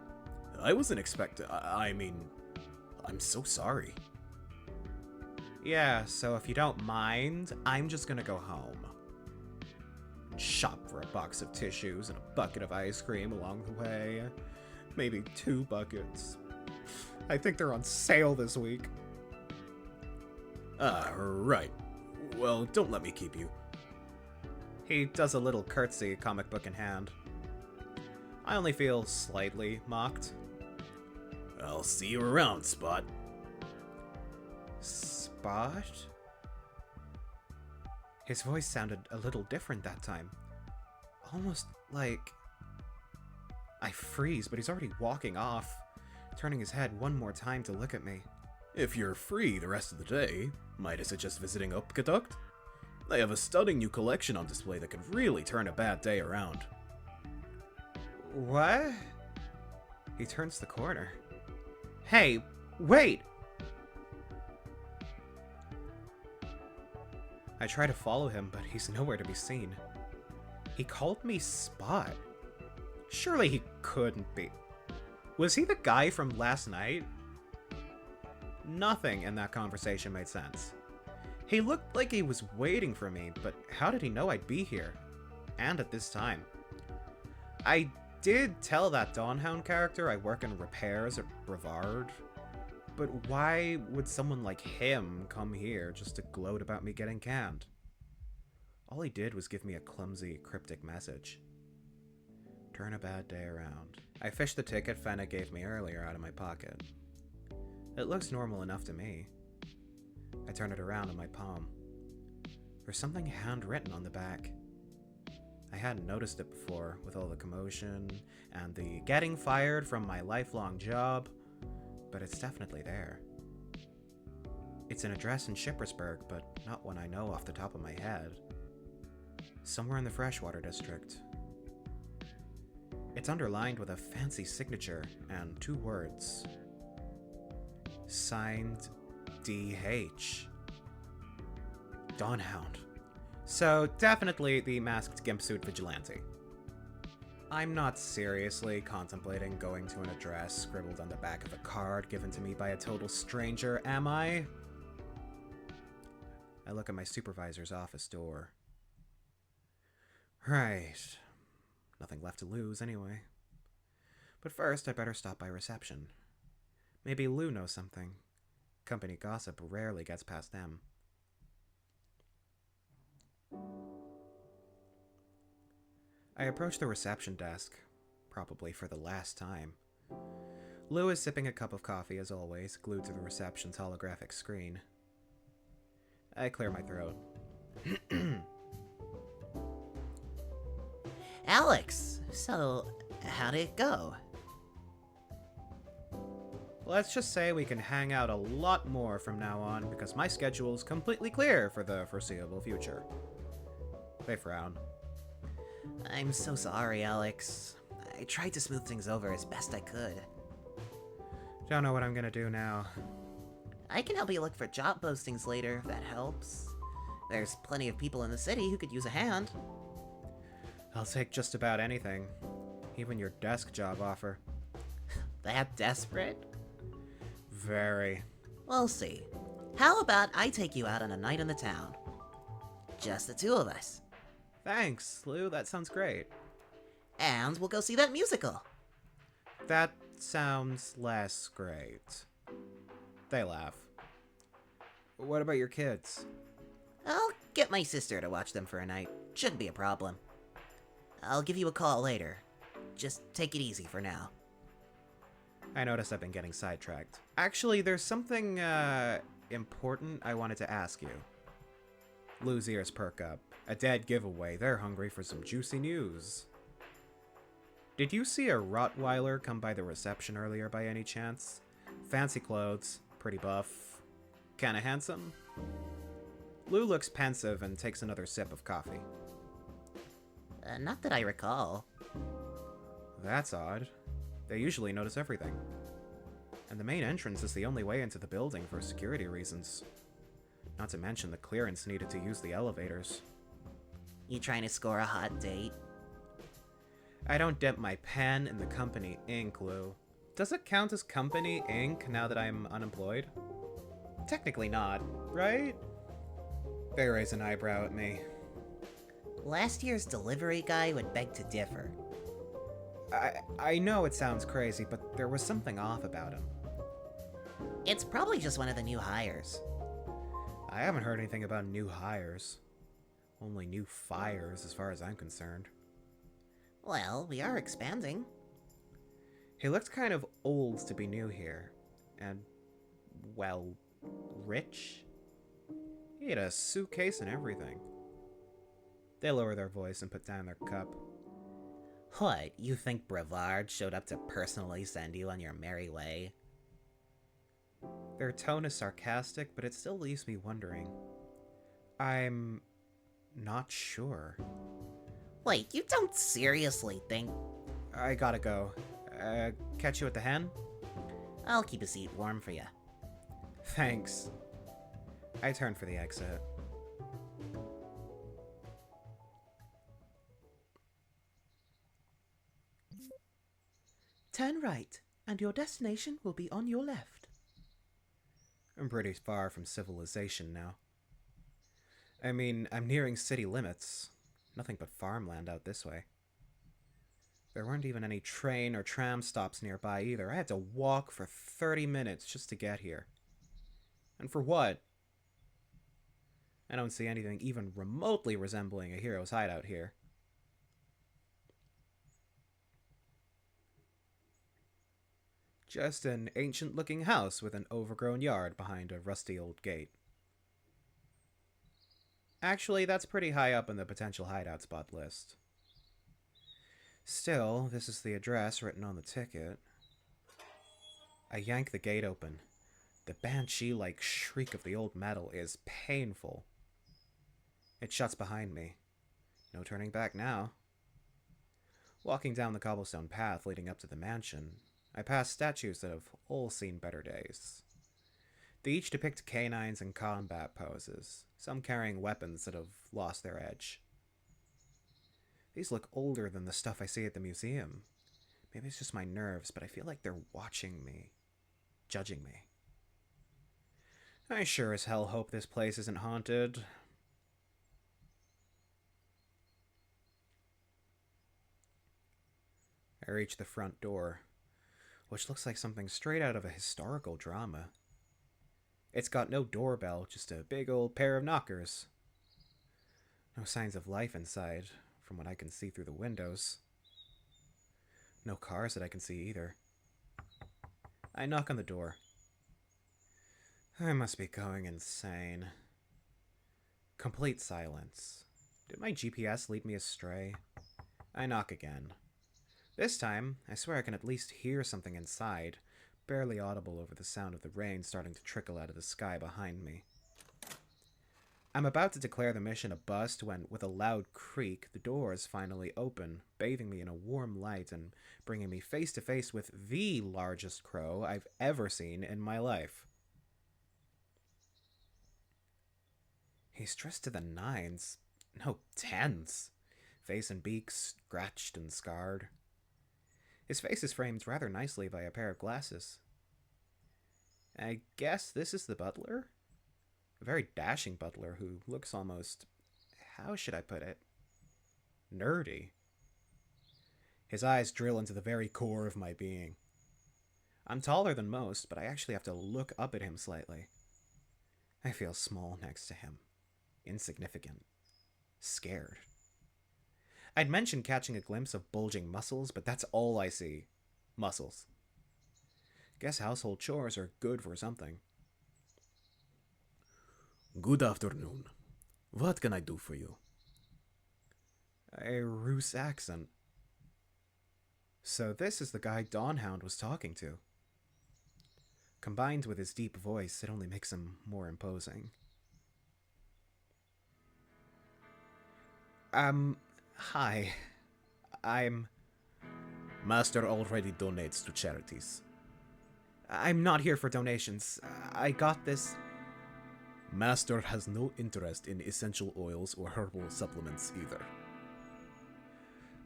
I wasn't expecting. I mean, I'm so sorry. Yeah, so if you don't mind, I'm just gonna go home. Shop for a box of tissues and a bucket of ice cream along the way. Maybe 2 buckets. I think they're on sale this week. Ah, right. Well, don't let me keep you. He does a little curtsy, comic book in hand. I only feel slightly mocked. I'll see you around, Spot. Spot? His voice sounded a little different that time. Almost like... I freeze, but he's already walking off, turning his head one more time to look at me. If you're free the rest of the day, might I suggest visiting Upgeduct? They have a stunning new collection on display that could really turn a bad day around. What? He turns the corner. Hey, wait! I try to follow him, but he's nowhere to be seen. He called me Spot. Surely he couldn't be. Was he the guy from last night? Nothing in that conversation made sense. He looked like he was waiting for me, but how did he know I'd be here? And at this time? I did tell that Dawnhound character I work in repairs at Brevard, but why would someone like him come here just to gloat about me getting canned? All he did was give me a clumsy, cryptic message. Turn a bad day around. I fished the ticket Fenna gave me earlier out of my pocket. It looks normal enough to me. I turn it around in my palm. There's something handwritten on the back. I hadn't noticed it before, with all the commotion and the getting fired from my lifelong job, but it's definitely there. It's an address in Shippersburg, but not one I know off the top of my head. Somewhere in the Freshwater District. It's underlined with a fancy signature and 2 words. Signed D.H. Dawnhound. So, definitely the masked gimp suit vigilante. I'm not seriously contemplating going to an address scribbled on the back of a card given to me by a total stranger, am I? I look at my supervisor's office door. Right. Nothing left to lose, anyway. But first, I better stop by reception. Maybe Lou knows something. Company gossip rarely gets past them. I approach the reception desk, probably for the last time. Lou is sipping a cup of coffee, as always, glued to the reception's holographic screen. I clear my throat. Alex, so how'd it go? Let's just say we can hang out a lot more from now on, because my schedule's completely clear for the foreseeable future. They frown. I'm so sorry, Alex. I tried to smooth things over as best I could. Don't know what I'm gonna do now. I can help you look for job postings later, if that helps. There's plenty of people in the city who could use a hand. I'll take just about anything. Even your desk job offer. That desperate? Very. We'll see. How about I take you out on a night in the town? Just the 2 of us. Thanks, Lou. That sounds great. And we'll go see that musical. That sounds less great. They laugh. What about your kids? I'll get my sister to watch them for a night. Shouldn't be a problem. I'll give you a call later. Just take it easy for now. I notice I've been getting sidetracked. Actually, there's something, important I wanted to ask you. Lou's ears perk up. A dead giveaway. They're hungry for some juicy news. Did you see a Rottweiler come by the reception earlier by any chance? Fancy clothes, pretty buff, kinda handsome? Lou looks pensive and takes another sip of coffee. Not that I recall. That's odd. They usually notice everything. And the main entrance is the only way into the building for security reasons. Not to mention the clearance needed to use the elevators. You trying to score a hot date? I don't dip my pen in the company ink, Lou. Does it count as company ink now that I'm unemployed? Technically not, right? They raise an eyebrow at me. Last year's delivery guy would beg to differ. I know it sounds crazy, but there was something off about him. It's probably just one of the new hires. I haven't heard anything about new hires. Only new fires, as far as I'm concerned. Well, we are expanding. He looked kind of old to be new here. And, well, rich? He had a suitcase and everything. They lower their voice and put down their cup. What, you think Brevard showed up to personally send you on your merry way? Their tone is sarcastic, but it still leaves me wondering. I'm not sure. Wait, you don't seriously think... I gotta go. Catch you at the hen? I'll keep a seat warm for you. Thanks. I turn for the exit. Turn right, and your destination will be on your left. I'm pretty far from civilization now. I mean, I'm nearing city limits. Nothing but farmland out this way. There weren't even any train or tram stops nearby either. I had to walk for 30 minutes just to get here. And for what? I don't see anything even remotely resembling a hero's hideout here. Just an ancient-looking house with an overgrown yard behind a rusty old gate. Actually, that's pretty high up in the potential hideout spot list. Still, this is the address written on the ticket. I yank the gate open. The banshee-like shriek of the old metal is painful. It shuts behind me. No turning back now. Walking down the cobblestone path leading up to the mansion, I pass statues that have all seen better days. They each depict canines in combat poses, some carrying weapons that have lost their edge. These look older than the stuff I see at the museum. Maybe it's just my nerves, but I feel like they're watching me, judging me. I sure as hell hope this place isn't haunted. I reach the front door, which looks like something straight out of a historical drama. It's got no doorbell, just a big old pair of knockers. No signs of life inside, from what I can see through the windows. No cars that I can see either. I knock on the door. I must be going insane. Complete silence. Did my GPS lead me astray? I knock again. This time, I swear I can at least hear something inside, barely audible over the sound of the rain starting to trickle out of the sky behind me. I'm about to declare the mission a bust when, with a loud creak, the doors finally open, bathing me in a warm light and bringing me face to face with the largest crow I've ever seen in my life. He's dressed to the nines. No, tens. Face and beak scratched and scarred. His face is framed rather nicely by a pair of glasses. I guess this is the butler? A very dashing butler who looks almost, how should I put it, nerdy. His eyes drill into the very core of my being. I'm taller than most, but I actually have to look up at him slightly. I feel small next to him. Insignificant. Scared. I'd mentioned catching a glimpse of bulging muscles, but that's all I see. Muscles. Guess household chores are good for something. Good afternoon. What can I do for you? A Roos accent. So this is the guy Dawnhound was talking to. Combined with his deep voice, it only makes him more imposing. Hi. Master already donates to charities. I'm not here for donations. I got this... Master has no interest in essential oils or herbal supplements either.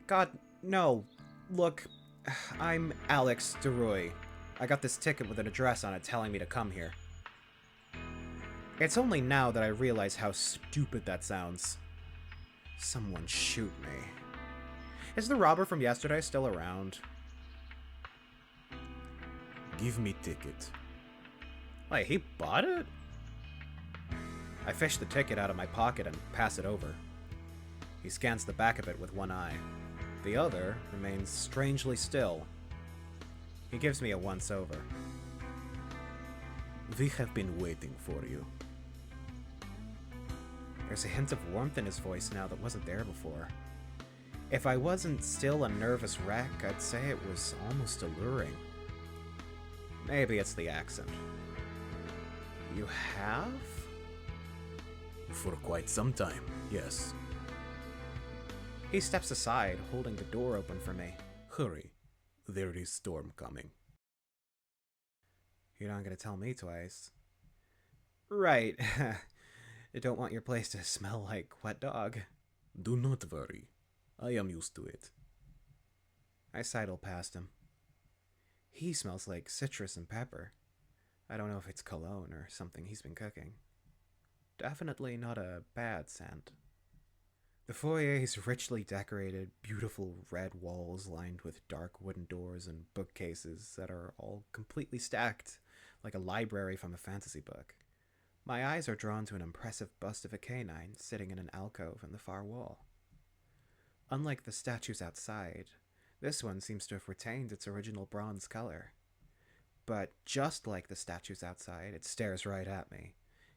God, no. Look, I'm Alex DeRoy. I got this ticket with an address on it telling me to come here. It's only now that I realize how stupid that sounds. Someone shoot me. Is the robber from yesterday still around? Give me ticket. Wait, he bought it? I fish the ticket out of my pocket and pass it over. He scans the back of it with one eye. The other remains strangely still. He gives me a once-over. We have been waiting for you. There's a hint of warmth in his voice now that wasn't there before. If I wasn't still a nervous wreck, I'd say it was almost alluring. Maybe it's the accent. You have? For quite some time, yes. He steps aside, holding the door open for me. Hurry. There is storm coming. You're not gonna tell me twice. Right. I don't want your place to smell like wet dog. Do not worry. I am used to it. I sidle past him. He smells like citrus and pepper. I don't know if it's cologne or something he's been cooking. Definitely not a bad scent. The foyer is richly decorated, beautiful red walls lined with dark wooden doors and bookcases that are all completely stacked, like a library from a fantasy book. My eyes are drawn to an impressive bust of a canine sitting in an alcove in the far wall. Unlike the statues outside, this one seems to have retained its original bronze color. But just like the statues outside, it stares right at me,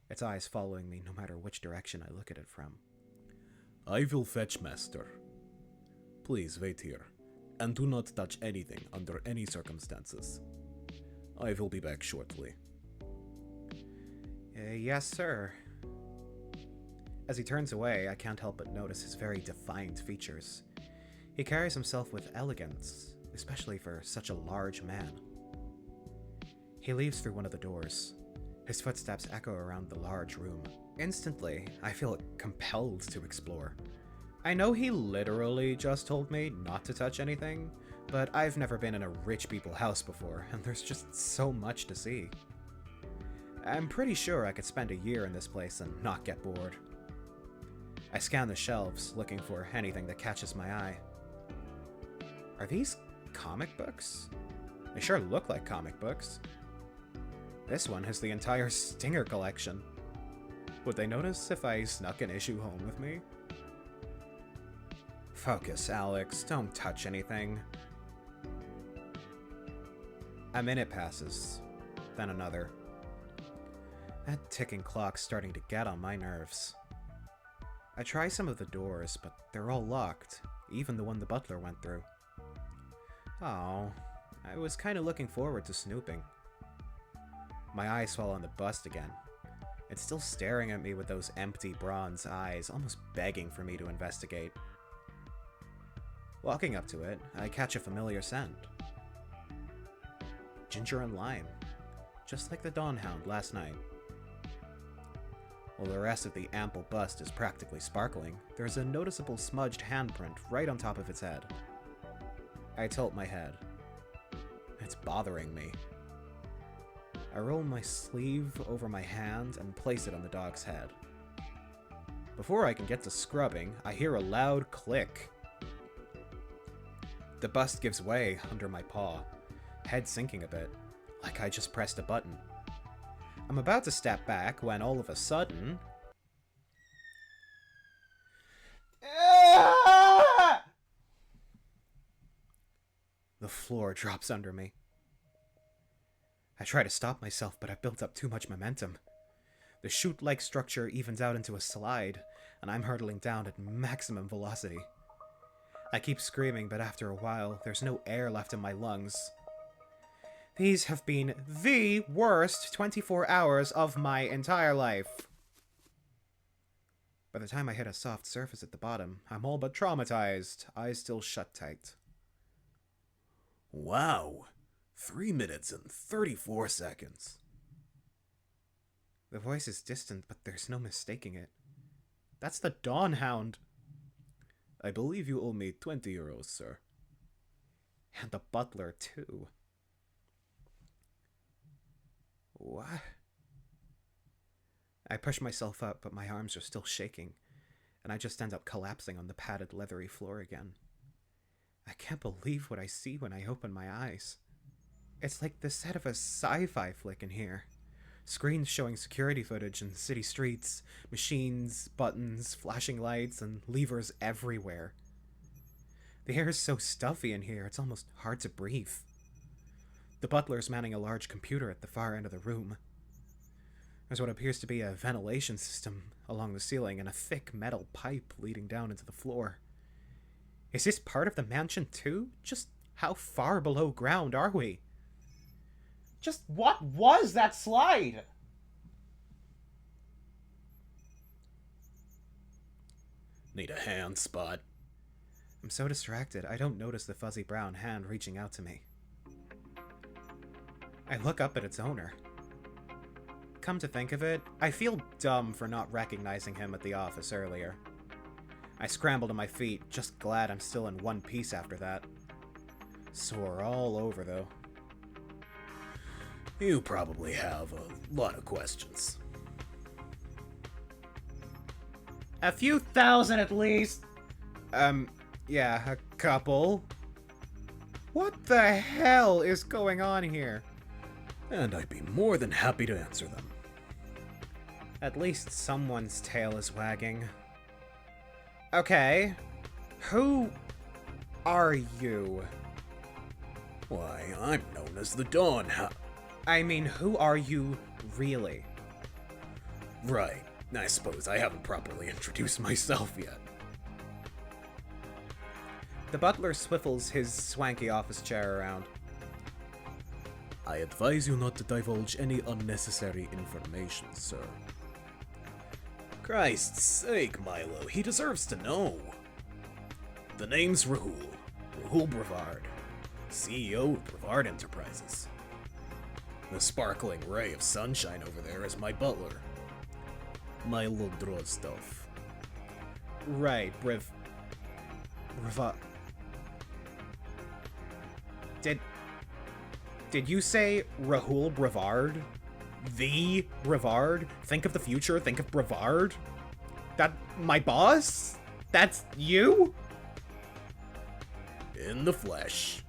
its eyes following me no matter which direction I look at it from. I will fetch master. Please wait here, and do not touch anything under any circumstances. I will be back shortly. Yes, sir. As he turns away, I can't help but notice his very defined features. He carries himself with elegance, especially for such a large man. He leaves through one of the doors. His footsteps echo around the large room. Instantly, I feel compelled to explore. I know he literally just told me not to touch anything, but I've never been in a rich people house before, and there's just so much to see. I'm pretty sure I could spend a year in this place and not get bored. I scan the shelves, looking for anything that catches my eye. Are these comic books? They sure look like comic books. This one has the entire Stinger collection. Would they notice if I snuck an issue home with me? Focus, Alex. Don't touch anything. A minute passes, then another. That ticking clock's starting to get on my nerves. I try some of the doors, but they're all locked, even the one the butler went through. Oh, I was kind of looking forward to snooping. My eyes fall on the bust again. It's still staring at me with those empty bronze eyes, almost begging for me to investigate. Walking up to it, I catch a familiar scent. Ginger and lime, just like the Dawn Hound last night. While the rest of the ample bust is practically sparkling, there's a noticeable smudged handprint right on top of its head. I tilt my head. It's bothering me. I roll my sleeve over my hand and place it on the dog's head. Before I can get to scrubbing, I hear a loud click. The bust gives way under my paw, head sinking a bit, like I just pressed a button. I'm about to step back when all of a sudden... The floor drops under me. I try to stop myself, but I've built up too much momentum. The chute-like structure evens out into a slide, and I'm hurtling down at maximum velocity. I keep screaming, but after a while, there's no air left in my lungs. These have been the worst 24 hours of my entire life. By the time I hit a soft surface at the bottom, I'm all but traumatized, eyes still shut tight. Wow! 3 minutes and 34 seconds. The voice is distant, but there's no mistaking it. That's the Dawn Hound. I believe you owe me 20 euros, sir. And the butler, too. What? I push myself up, but my arms are still shaking, and I just end up collapsing on the padded, leathery floor again. I can't believe what I see when I open my eyes. It's like the set of a sci-fi flick in here. Screens showing security footage in city streets, machines, buttons, flashing lights, and levers everywhere. The air is so stuffy in here, it's almost hard to breathe. The butler's manning a large computer at the far end of the room. There's what appears to be a ventilation system along the ceiling and a thick metal pipe leading down into the floor. Is this part of the mansion too? Just how far below ground are we? Just what was that slide? Need a hand spot? I'm so distracted, I don't notice the fuzzy brown hand reaching out to me. I look up at its owner. Come to think of it, I feel dumb for not recognizing him at the office earlier. I scramble to my feet, just glad I'm still in one piece after that. Sore all over, though. You probably have a lot of questions. A few thousand at least. Yeah, a couple. What the hell is going on here? And I'd be more than happy to answer them. At least someone's tail is wagging. Okay. Who are you? Why, I'm known as the Dawn I mean, who are you really? Right. I suppose I haven't properly introduced myself yet. The butler swiffles his swanky office chair around. I advise you not to divulge any unnecessary information, sir. Christ's sake, Milo, he deserves to know. The name's Rahul. Rahul Brevard, CEO of Brevard Enterprises. The sparkling ray of sunshine over there is my butler, Milo Drozdov. Right, Did you say Rahul Brevard? The Brevard? Think of the future, think of Brevard? That my boss? That's you? In the flesh.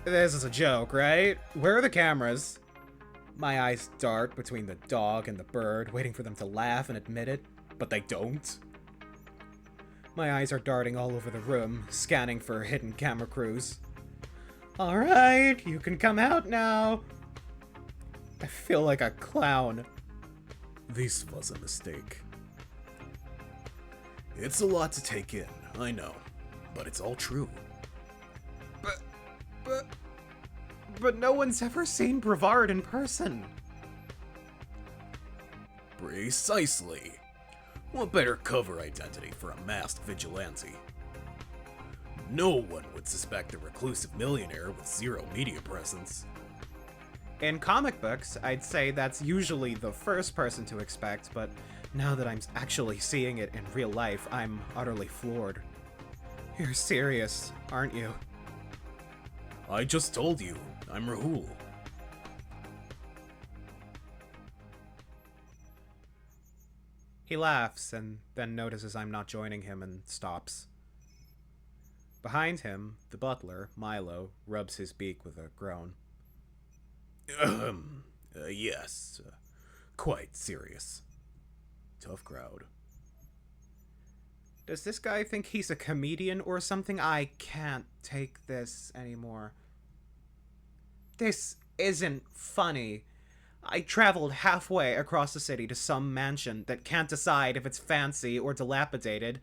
This is a joke, right? Where are the cameras? My eyes dart between the dog and the bird, waiting for them to laugh and admit it, but they don't. My eyes are darting all over the room, scanning for hidden camera crews. Alright, you can come out now. I feel like a clown. This was a mistake. It's a lot to take in, I know, but it's all true. But no one's ever seen Brevard in person. Precisely. What better cover identity for a masked vigilante? No one would suspect a reclusive millionaire with zero media presence. In comic books, I'd say that's usually the first person to expect, but now that I'm actually seeing it in real life, I'm utterly floored. You're serious, aren't you? I just told you, I'm Rahul. He laughs and then notices I'm not joining him and stops. Behind him, the butler, Milo, rubs his beak with a groan. Yes. Quite serious. Tough crowd. Does this guy think he's a comedian or something? I can't take this anymore. This isn't funny. I traveled halfway across the city to some mansion that can't decide if it's fancy or dilapidated.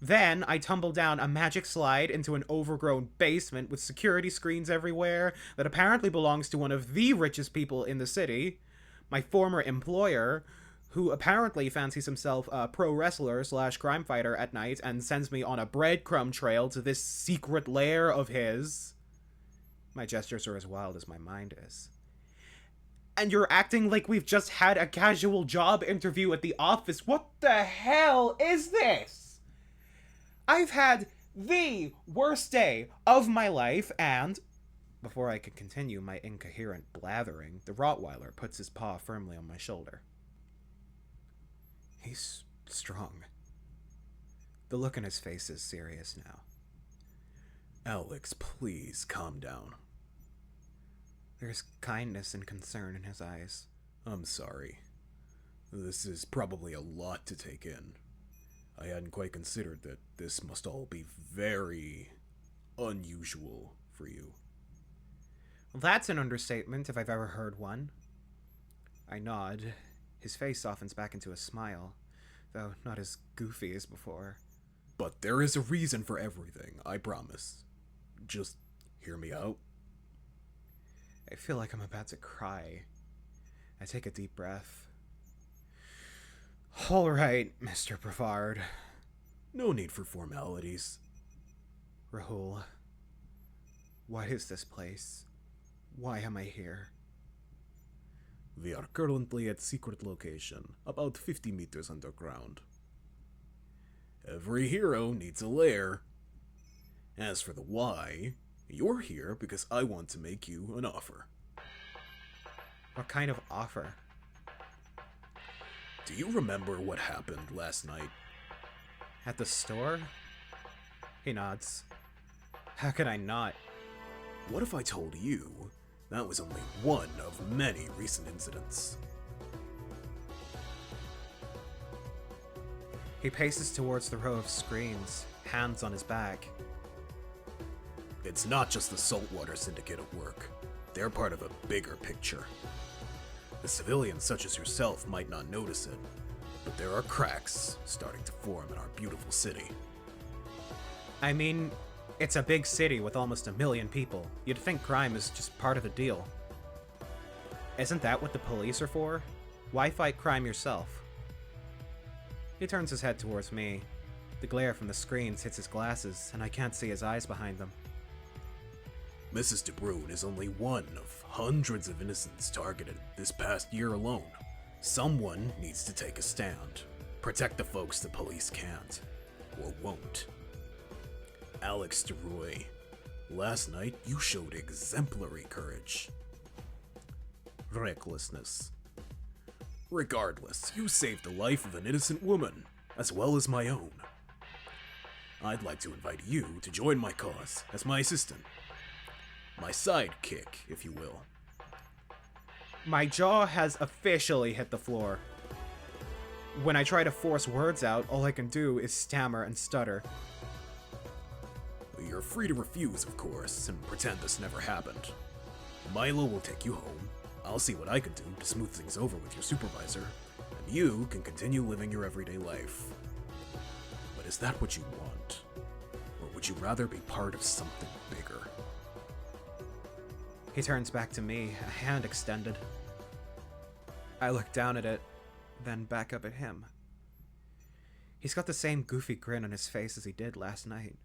Then I tumbled down a magic slide into an overgrown basement with security screens everywhere that apparently belongs to one of the richest people in the city, my former employer, who apparently fancies himself a pro wrestler / crime fighter at night and sends me on a breadcrumb trail to this secret lair of his. My gestures are as wild as my mind is. And you're acting like we've just had a casual job interview at the office. What the hell is this? I've had the worst day of my life, and before I can continue my incoherent blathering, the Rottweiler puts his paw firmly on my shoulder. He's strong. The look in his face is serious now. Alex, please calm down. There's kindness and concern in his eyes. I'm sorry. This is probably a lot to take in. I hadn't quite considered that this must all be very unusual for you. Well, that's an understatement if I've ever heard one. I nod. His face softens back into a smile, though not as goofy as before. But there is a reason for everything, I promise. Just hear me out. I feel like I'm about to cry. I take a deep breath. All right, Mr. Brevard. No need for formalities. Rahul, what is this place? Why am I here? We are currently at secret location, about 50 meters underground. Every hero needs a lair. As for the why, you're here because I want to make you an offer. What kind of offer? Do you remember what happened last night? At the store? He nods. How could I not? What if I told you that was only one of many recent incidents? He paces towards the row of screens, hands on his back. It's not just the Saltwater Syndicate at work. They're part of a bigger picture. The civilians such as yourself might not notice it, but there are cracks starting to form in our beautiful city. I mean, it's a big city with almost 1 million people. You'd think crime is just part of the deal. Isn't that what the police are for? Why fight crime yourself? He turns his head towards me. The glare from the screens hits his glasses, and I can't see his eyes behind them. Mrs. De Bruin is only one of hundreds of innocents targeted this past year alone. Someone needs to take a stand. Protect the folks the police can't, or won't. Alex DeRoy, last night you showed exemplary courage. Recklessness. Regardless, you saved the life of an innocent woman, as well as my own. I'd like to invite you to join my cause as my assistant. My sidekick, if you will. My jaw has officially hit the floor. When I try to force words out, all I can do is stammer and stutter. You're free to refuse, of course, and pretend this never happened. Milo will take you home. I'll see what I can do to smooth things over with your supervisor, and you can continue living your everyday life. But is that what you want? Or would you rather be part of something bigger? He turns back to me, a hand extended. I look down at it, then back up at him. He's got the same goofy grin on his face as he did last night.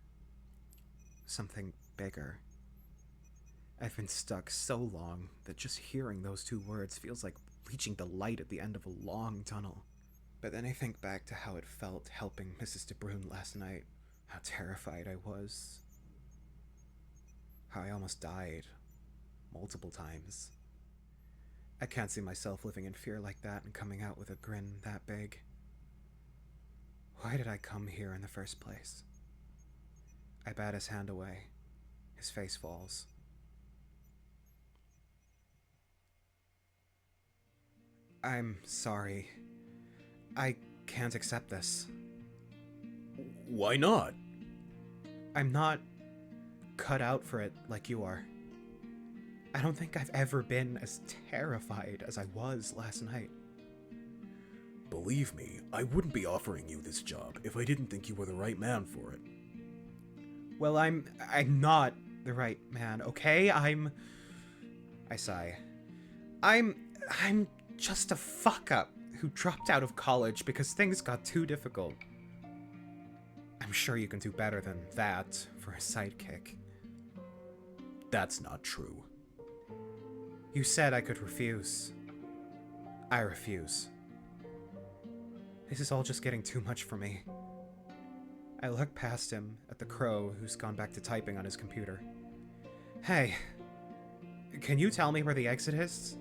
Something bigger. I've been stuck so long that just hearing those two words feels like reaching the light at the end of a long tunnel. But then I think back to how it felt helping Mrs. De Bruin last night, how terrified I was, how I almost died multiple times. I can't see myself living in fear like that and coming out with a grin that big. Why did I come here in the first place? I bat his hand away. His face falls. I'm sorry. I can't accept this. Why not? I'm not cut out for it like you are. I don't think I've ever been as terrified as I was last night. Believe me, I wouldn't be offering you this job if I didn't think you were the right man for it. Well, I'm not the right man, okay? I sigh. I'm just a fuck-up who dropped out of college because things got too difficult. I'm sure you can do better than that for a sidekick. That's not true. You said I could refuse. I refuse. This is all just getting too much for me. I look past him at the crow who's gone back to typing on his computer. Hey, can you tell me where the exit is?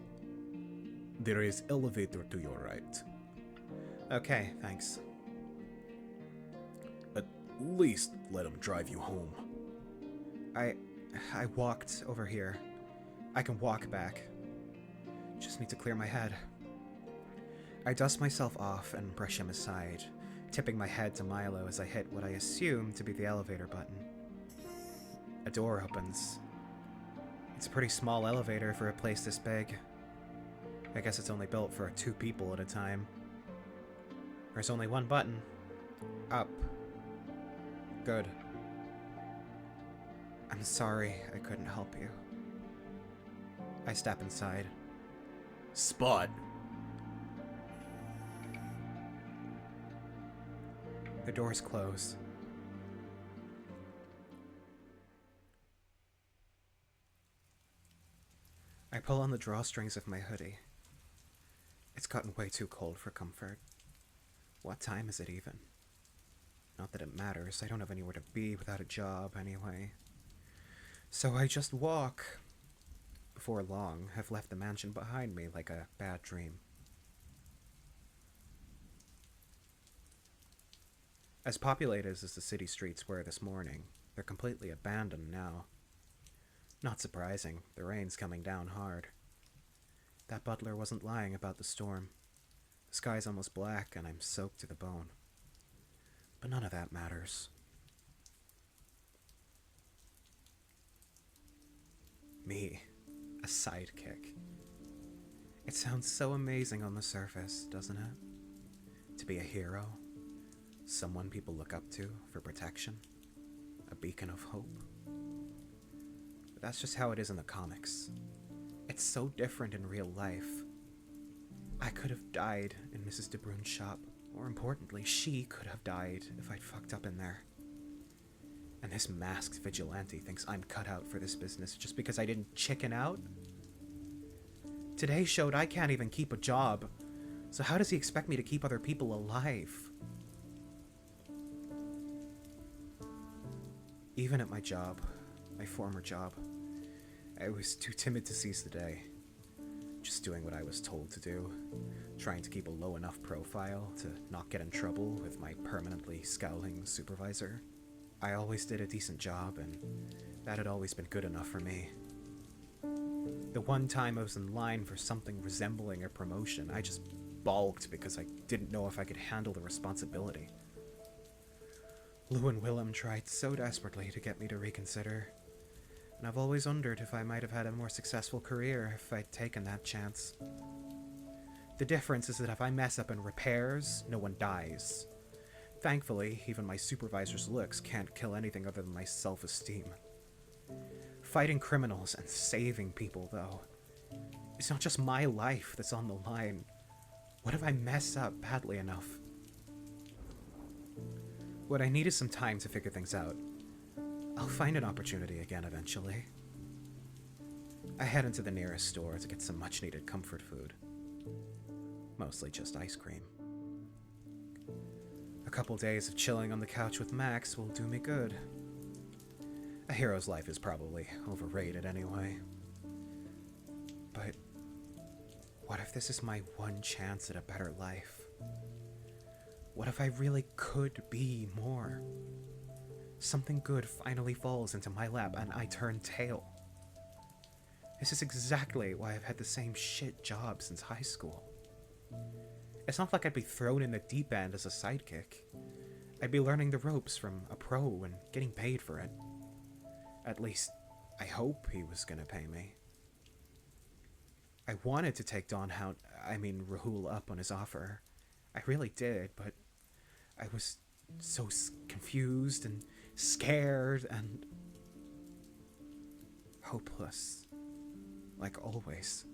There is elevator to your right. Okay, thanks. At least let him drive you home. I walked over here. I can walk back. Just need to clear my head. I dust myself off and brush him aside, tipping my head to Milo as I hit what I assume to be the elevator button. A door opens. It's a pretty small elevator for a place this big. I guess it's only built for 2 people at a time. There's only one button. Up. Good. I'm sorry I couldn't help you. I step inside. Spot. The doors close. I pull on the drawstrings of my hoodie. It's gotten way too cold for comfort. What time is it even? Not that it matters, I don't have anywhere to be without a job anyway. So I just walk. Before long, I've left the mansion behind me like a bad dream. As populated as the city streets were this morning, they're completely abandoned now. Not surprising, the rain's coming down hard. That butler wasn't lying about the storm. The sky's almost black and I'm soaked to the bone. But none of that matters. Me, a sidekick. It sounds so amazing on the surface, doesn't it? To be a hero. Someone people look up to for protection. A beacon of hope. But that's just how it is in the comics. It's so different in real life. I could have died in Mrs. De Bruyn's shop. More importantly, she could have died if I'd fucked up in there. And this masked vigilante thinks I'm cut out for this business just because I didn't chicken out? Today showed I can't even keep a job. So how does he expect me to keep other people alive? Even at my job, my former job, I was too timid to seize the day. Just doing what I was told to do, trying to keep a low enough profile to not get in trouble with my permanently scowling supervisor. I always did a decent job, and that had always been good enough for me. The one time I was in line for something resembling a promotion, I just balked because I didn't know if I could handle the responsibility. Lou and Willem tried so desperately to get me to reconsider, and I've always wondered if I might have had a more successful career if I'd taken that chance. The difference is that if I mess up in repairs, no one dies. Thankfully, even my supervisor's looks can't kill anything other than my self-esteem. Fighting criminals and saving people, though, it's not just my life that's on the line. What if I mess up badly enough? What I need is some time to figure things out. I'll find an opportunity again eventually. I head into the nearest store to get some much-needed comfort food. Mostly just ice cream. A couple days of chilling on the couch with Max will do me good. A hero's life is probably overrated anyway. But what if this is my one chance at a better life? What if I really could be more? Something good finally falls into my lap and I turn tail. This is exactly why I've had the same shit job since high school. It's not like I'd be thrown in the deep end as a sidekick. I'd be learning the ropes from a pro and getting paid for it. At least, I hope he was gonna pay me. I wanted to take Rahul up on his offer. I really did, but I was so confused and scared and hopeless. Like always.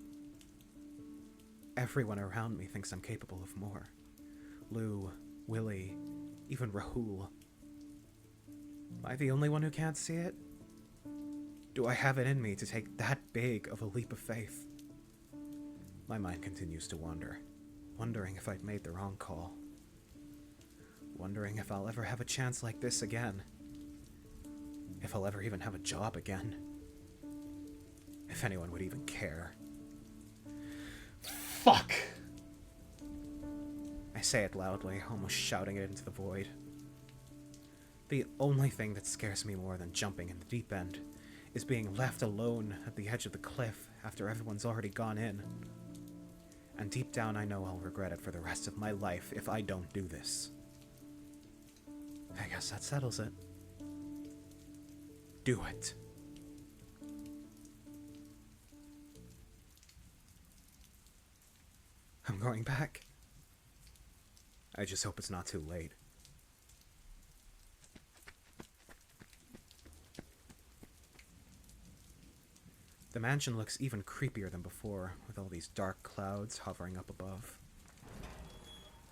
Everyone around me thinks I'm capable of more. Lou, Willie, even Rahul. Am I the only one who can't see it? Do I have it in me to take that big of a leap of faith? My mind continues to wander, wondering if I'd made the wrong call. Wondering if I'll ever have a chance like this again. If I'll ever even have a job again. If anyone would even care. Fuck! I say it loudly, almost shouting it into the void. The only thing that scares me more than jumping in the deep end is being left alone at the edge of the cliff after everyone's already gone in. And deep down I know I'll regret it for the rest of my life if I don't do this. I guess that settles it. Do it. I'm going back. I just hope it's not too late. The mansion looks even creepier than before, with all these dark clouds hovering up above.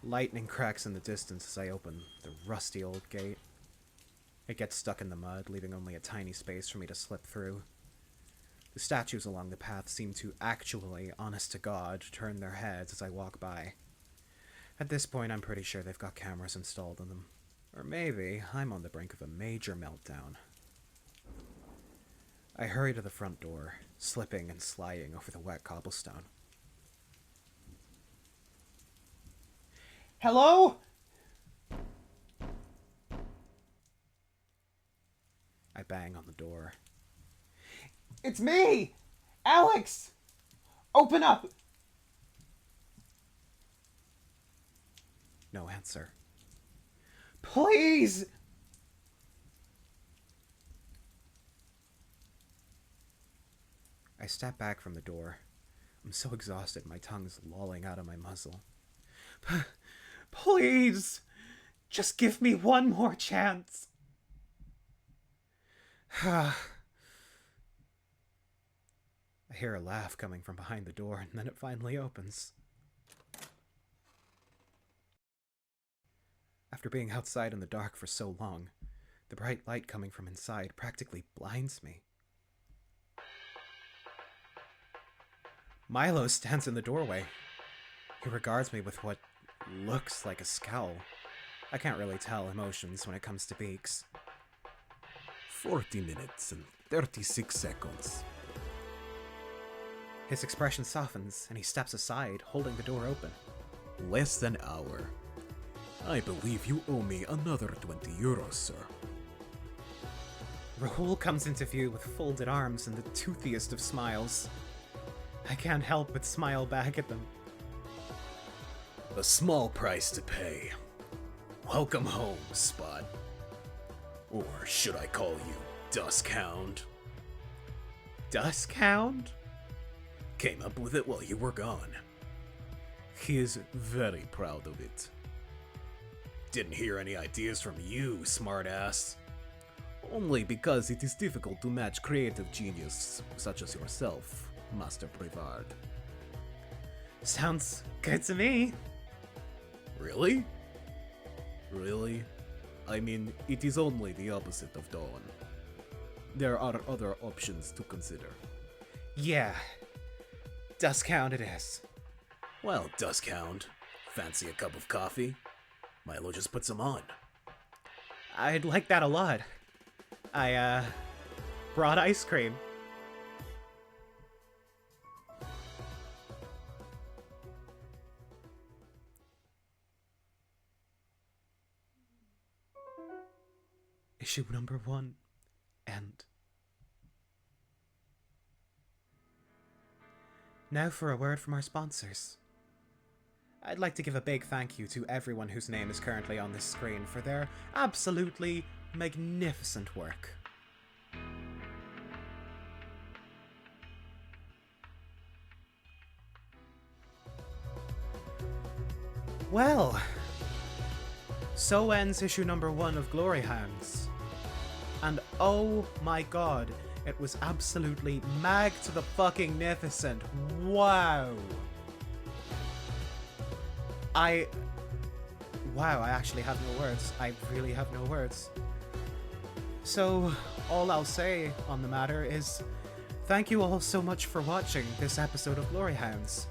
Lightning cracks in the distance as I open the rusty old gate. It gets stuck in the mud, leaving only a tiny space for me to slip through. The statues along the path seem to actually, honest to God, turn their heads as I walk by. At this point, I'm pretty sure they've got cameras installed on them. Or maybe I'm on the brink of a major meltdown. I hurry to the front door, slipping and sliding over the wet cobblestone. Hello? I bang on the door. It's me! Alex! Open up! No answer. Please! I step back from the door. I'm so exhausted, my tongue's lolling out of my muzzle. Please! Just give me one more chance. I hear a laugh coming from behind the door, and then it finally opens. After being outside in the dark for so long, the bright light coming from inside practically blinds me. Milo stands in the doorway. He regards me with what looks like a scowl. I can't really tell emotions when it comes to beaks. 40 minutes and 36 seconds. His expression softens, and he steps aside, holding the door open. Less than hour. I believe you owe me another 20 euros, sir. Rahul comes into view with folded arms and the toothiest of smiles. I can't help but smile back at them. A small price to pay. Welcome home, Spot. Or should I call you Dusk Hound? Dusk Hound? Came up with it while you were gone. He is very proud of it. Didn't hear any ideas from you, smartass. Only because it is difficult to match creative genius such as yourself, Master Brevard. Sounds good to me. Really? Really? I mean, it is only the opposite of dawn. There are other options to consider. Yeah. Dusk Hound it is. Well, Dusk Hound, fancy a cup of coffee? Milo just put some on. I'd like that a lot. I, brought ice cream. Issue number 1. End. Now for a word from our sponsors. I'd like to give a big thank you to everyone whose name is currently on this screen for their absolutely magnificent work. Well, so ends issue number 1 of Glory Hounds. And oh my god, it was absolutely mag to the fucking nificent. Wow. Wow, I actually have no words. I really have no words. So, all I'll say on the matter is, thank you all so much for watching this episode of Glory Hounds.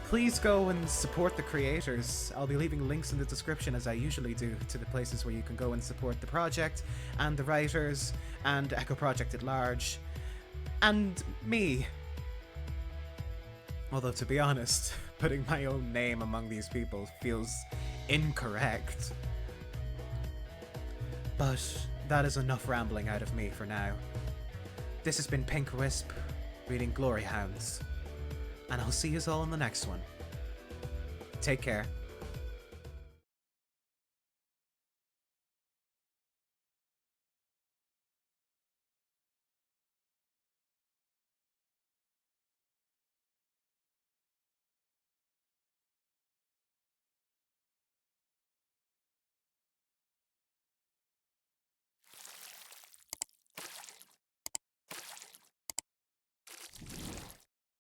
Please go and support the creators. I'll be leaving links in the description, as I usually do, to the places where you can go and support the project, and the writers, and Echo Project at large, and me. Although, to be honest, putting my own name among these people feels incorrect. But that is enough rambling out of me for now. This has been Pink Wisp, reading Glory Hounds, and I'll see you all in the next one. Take care.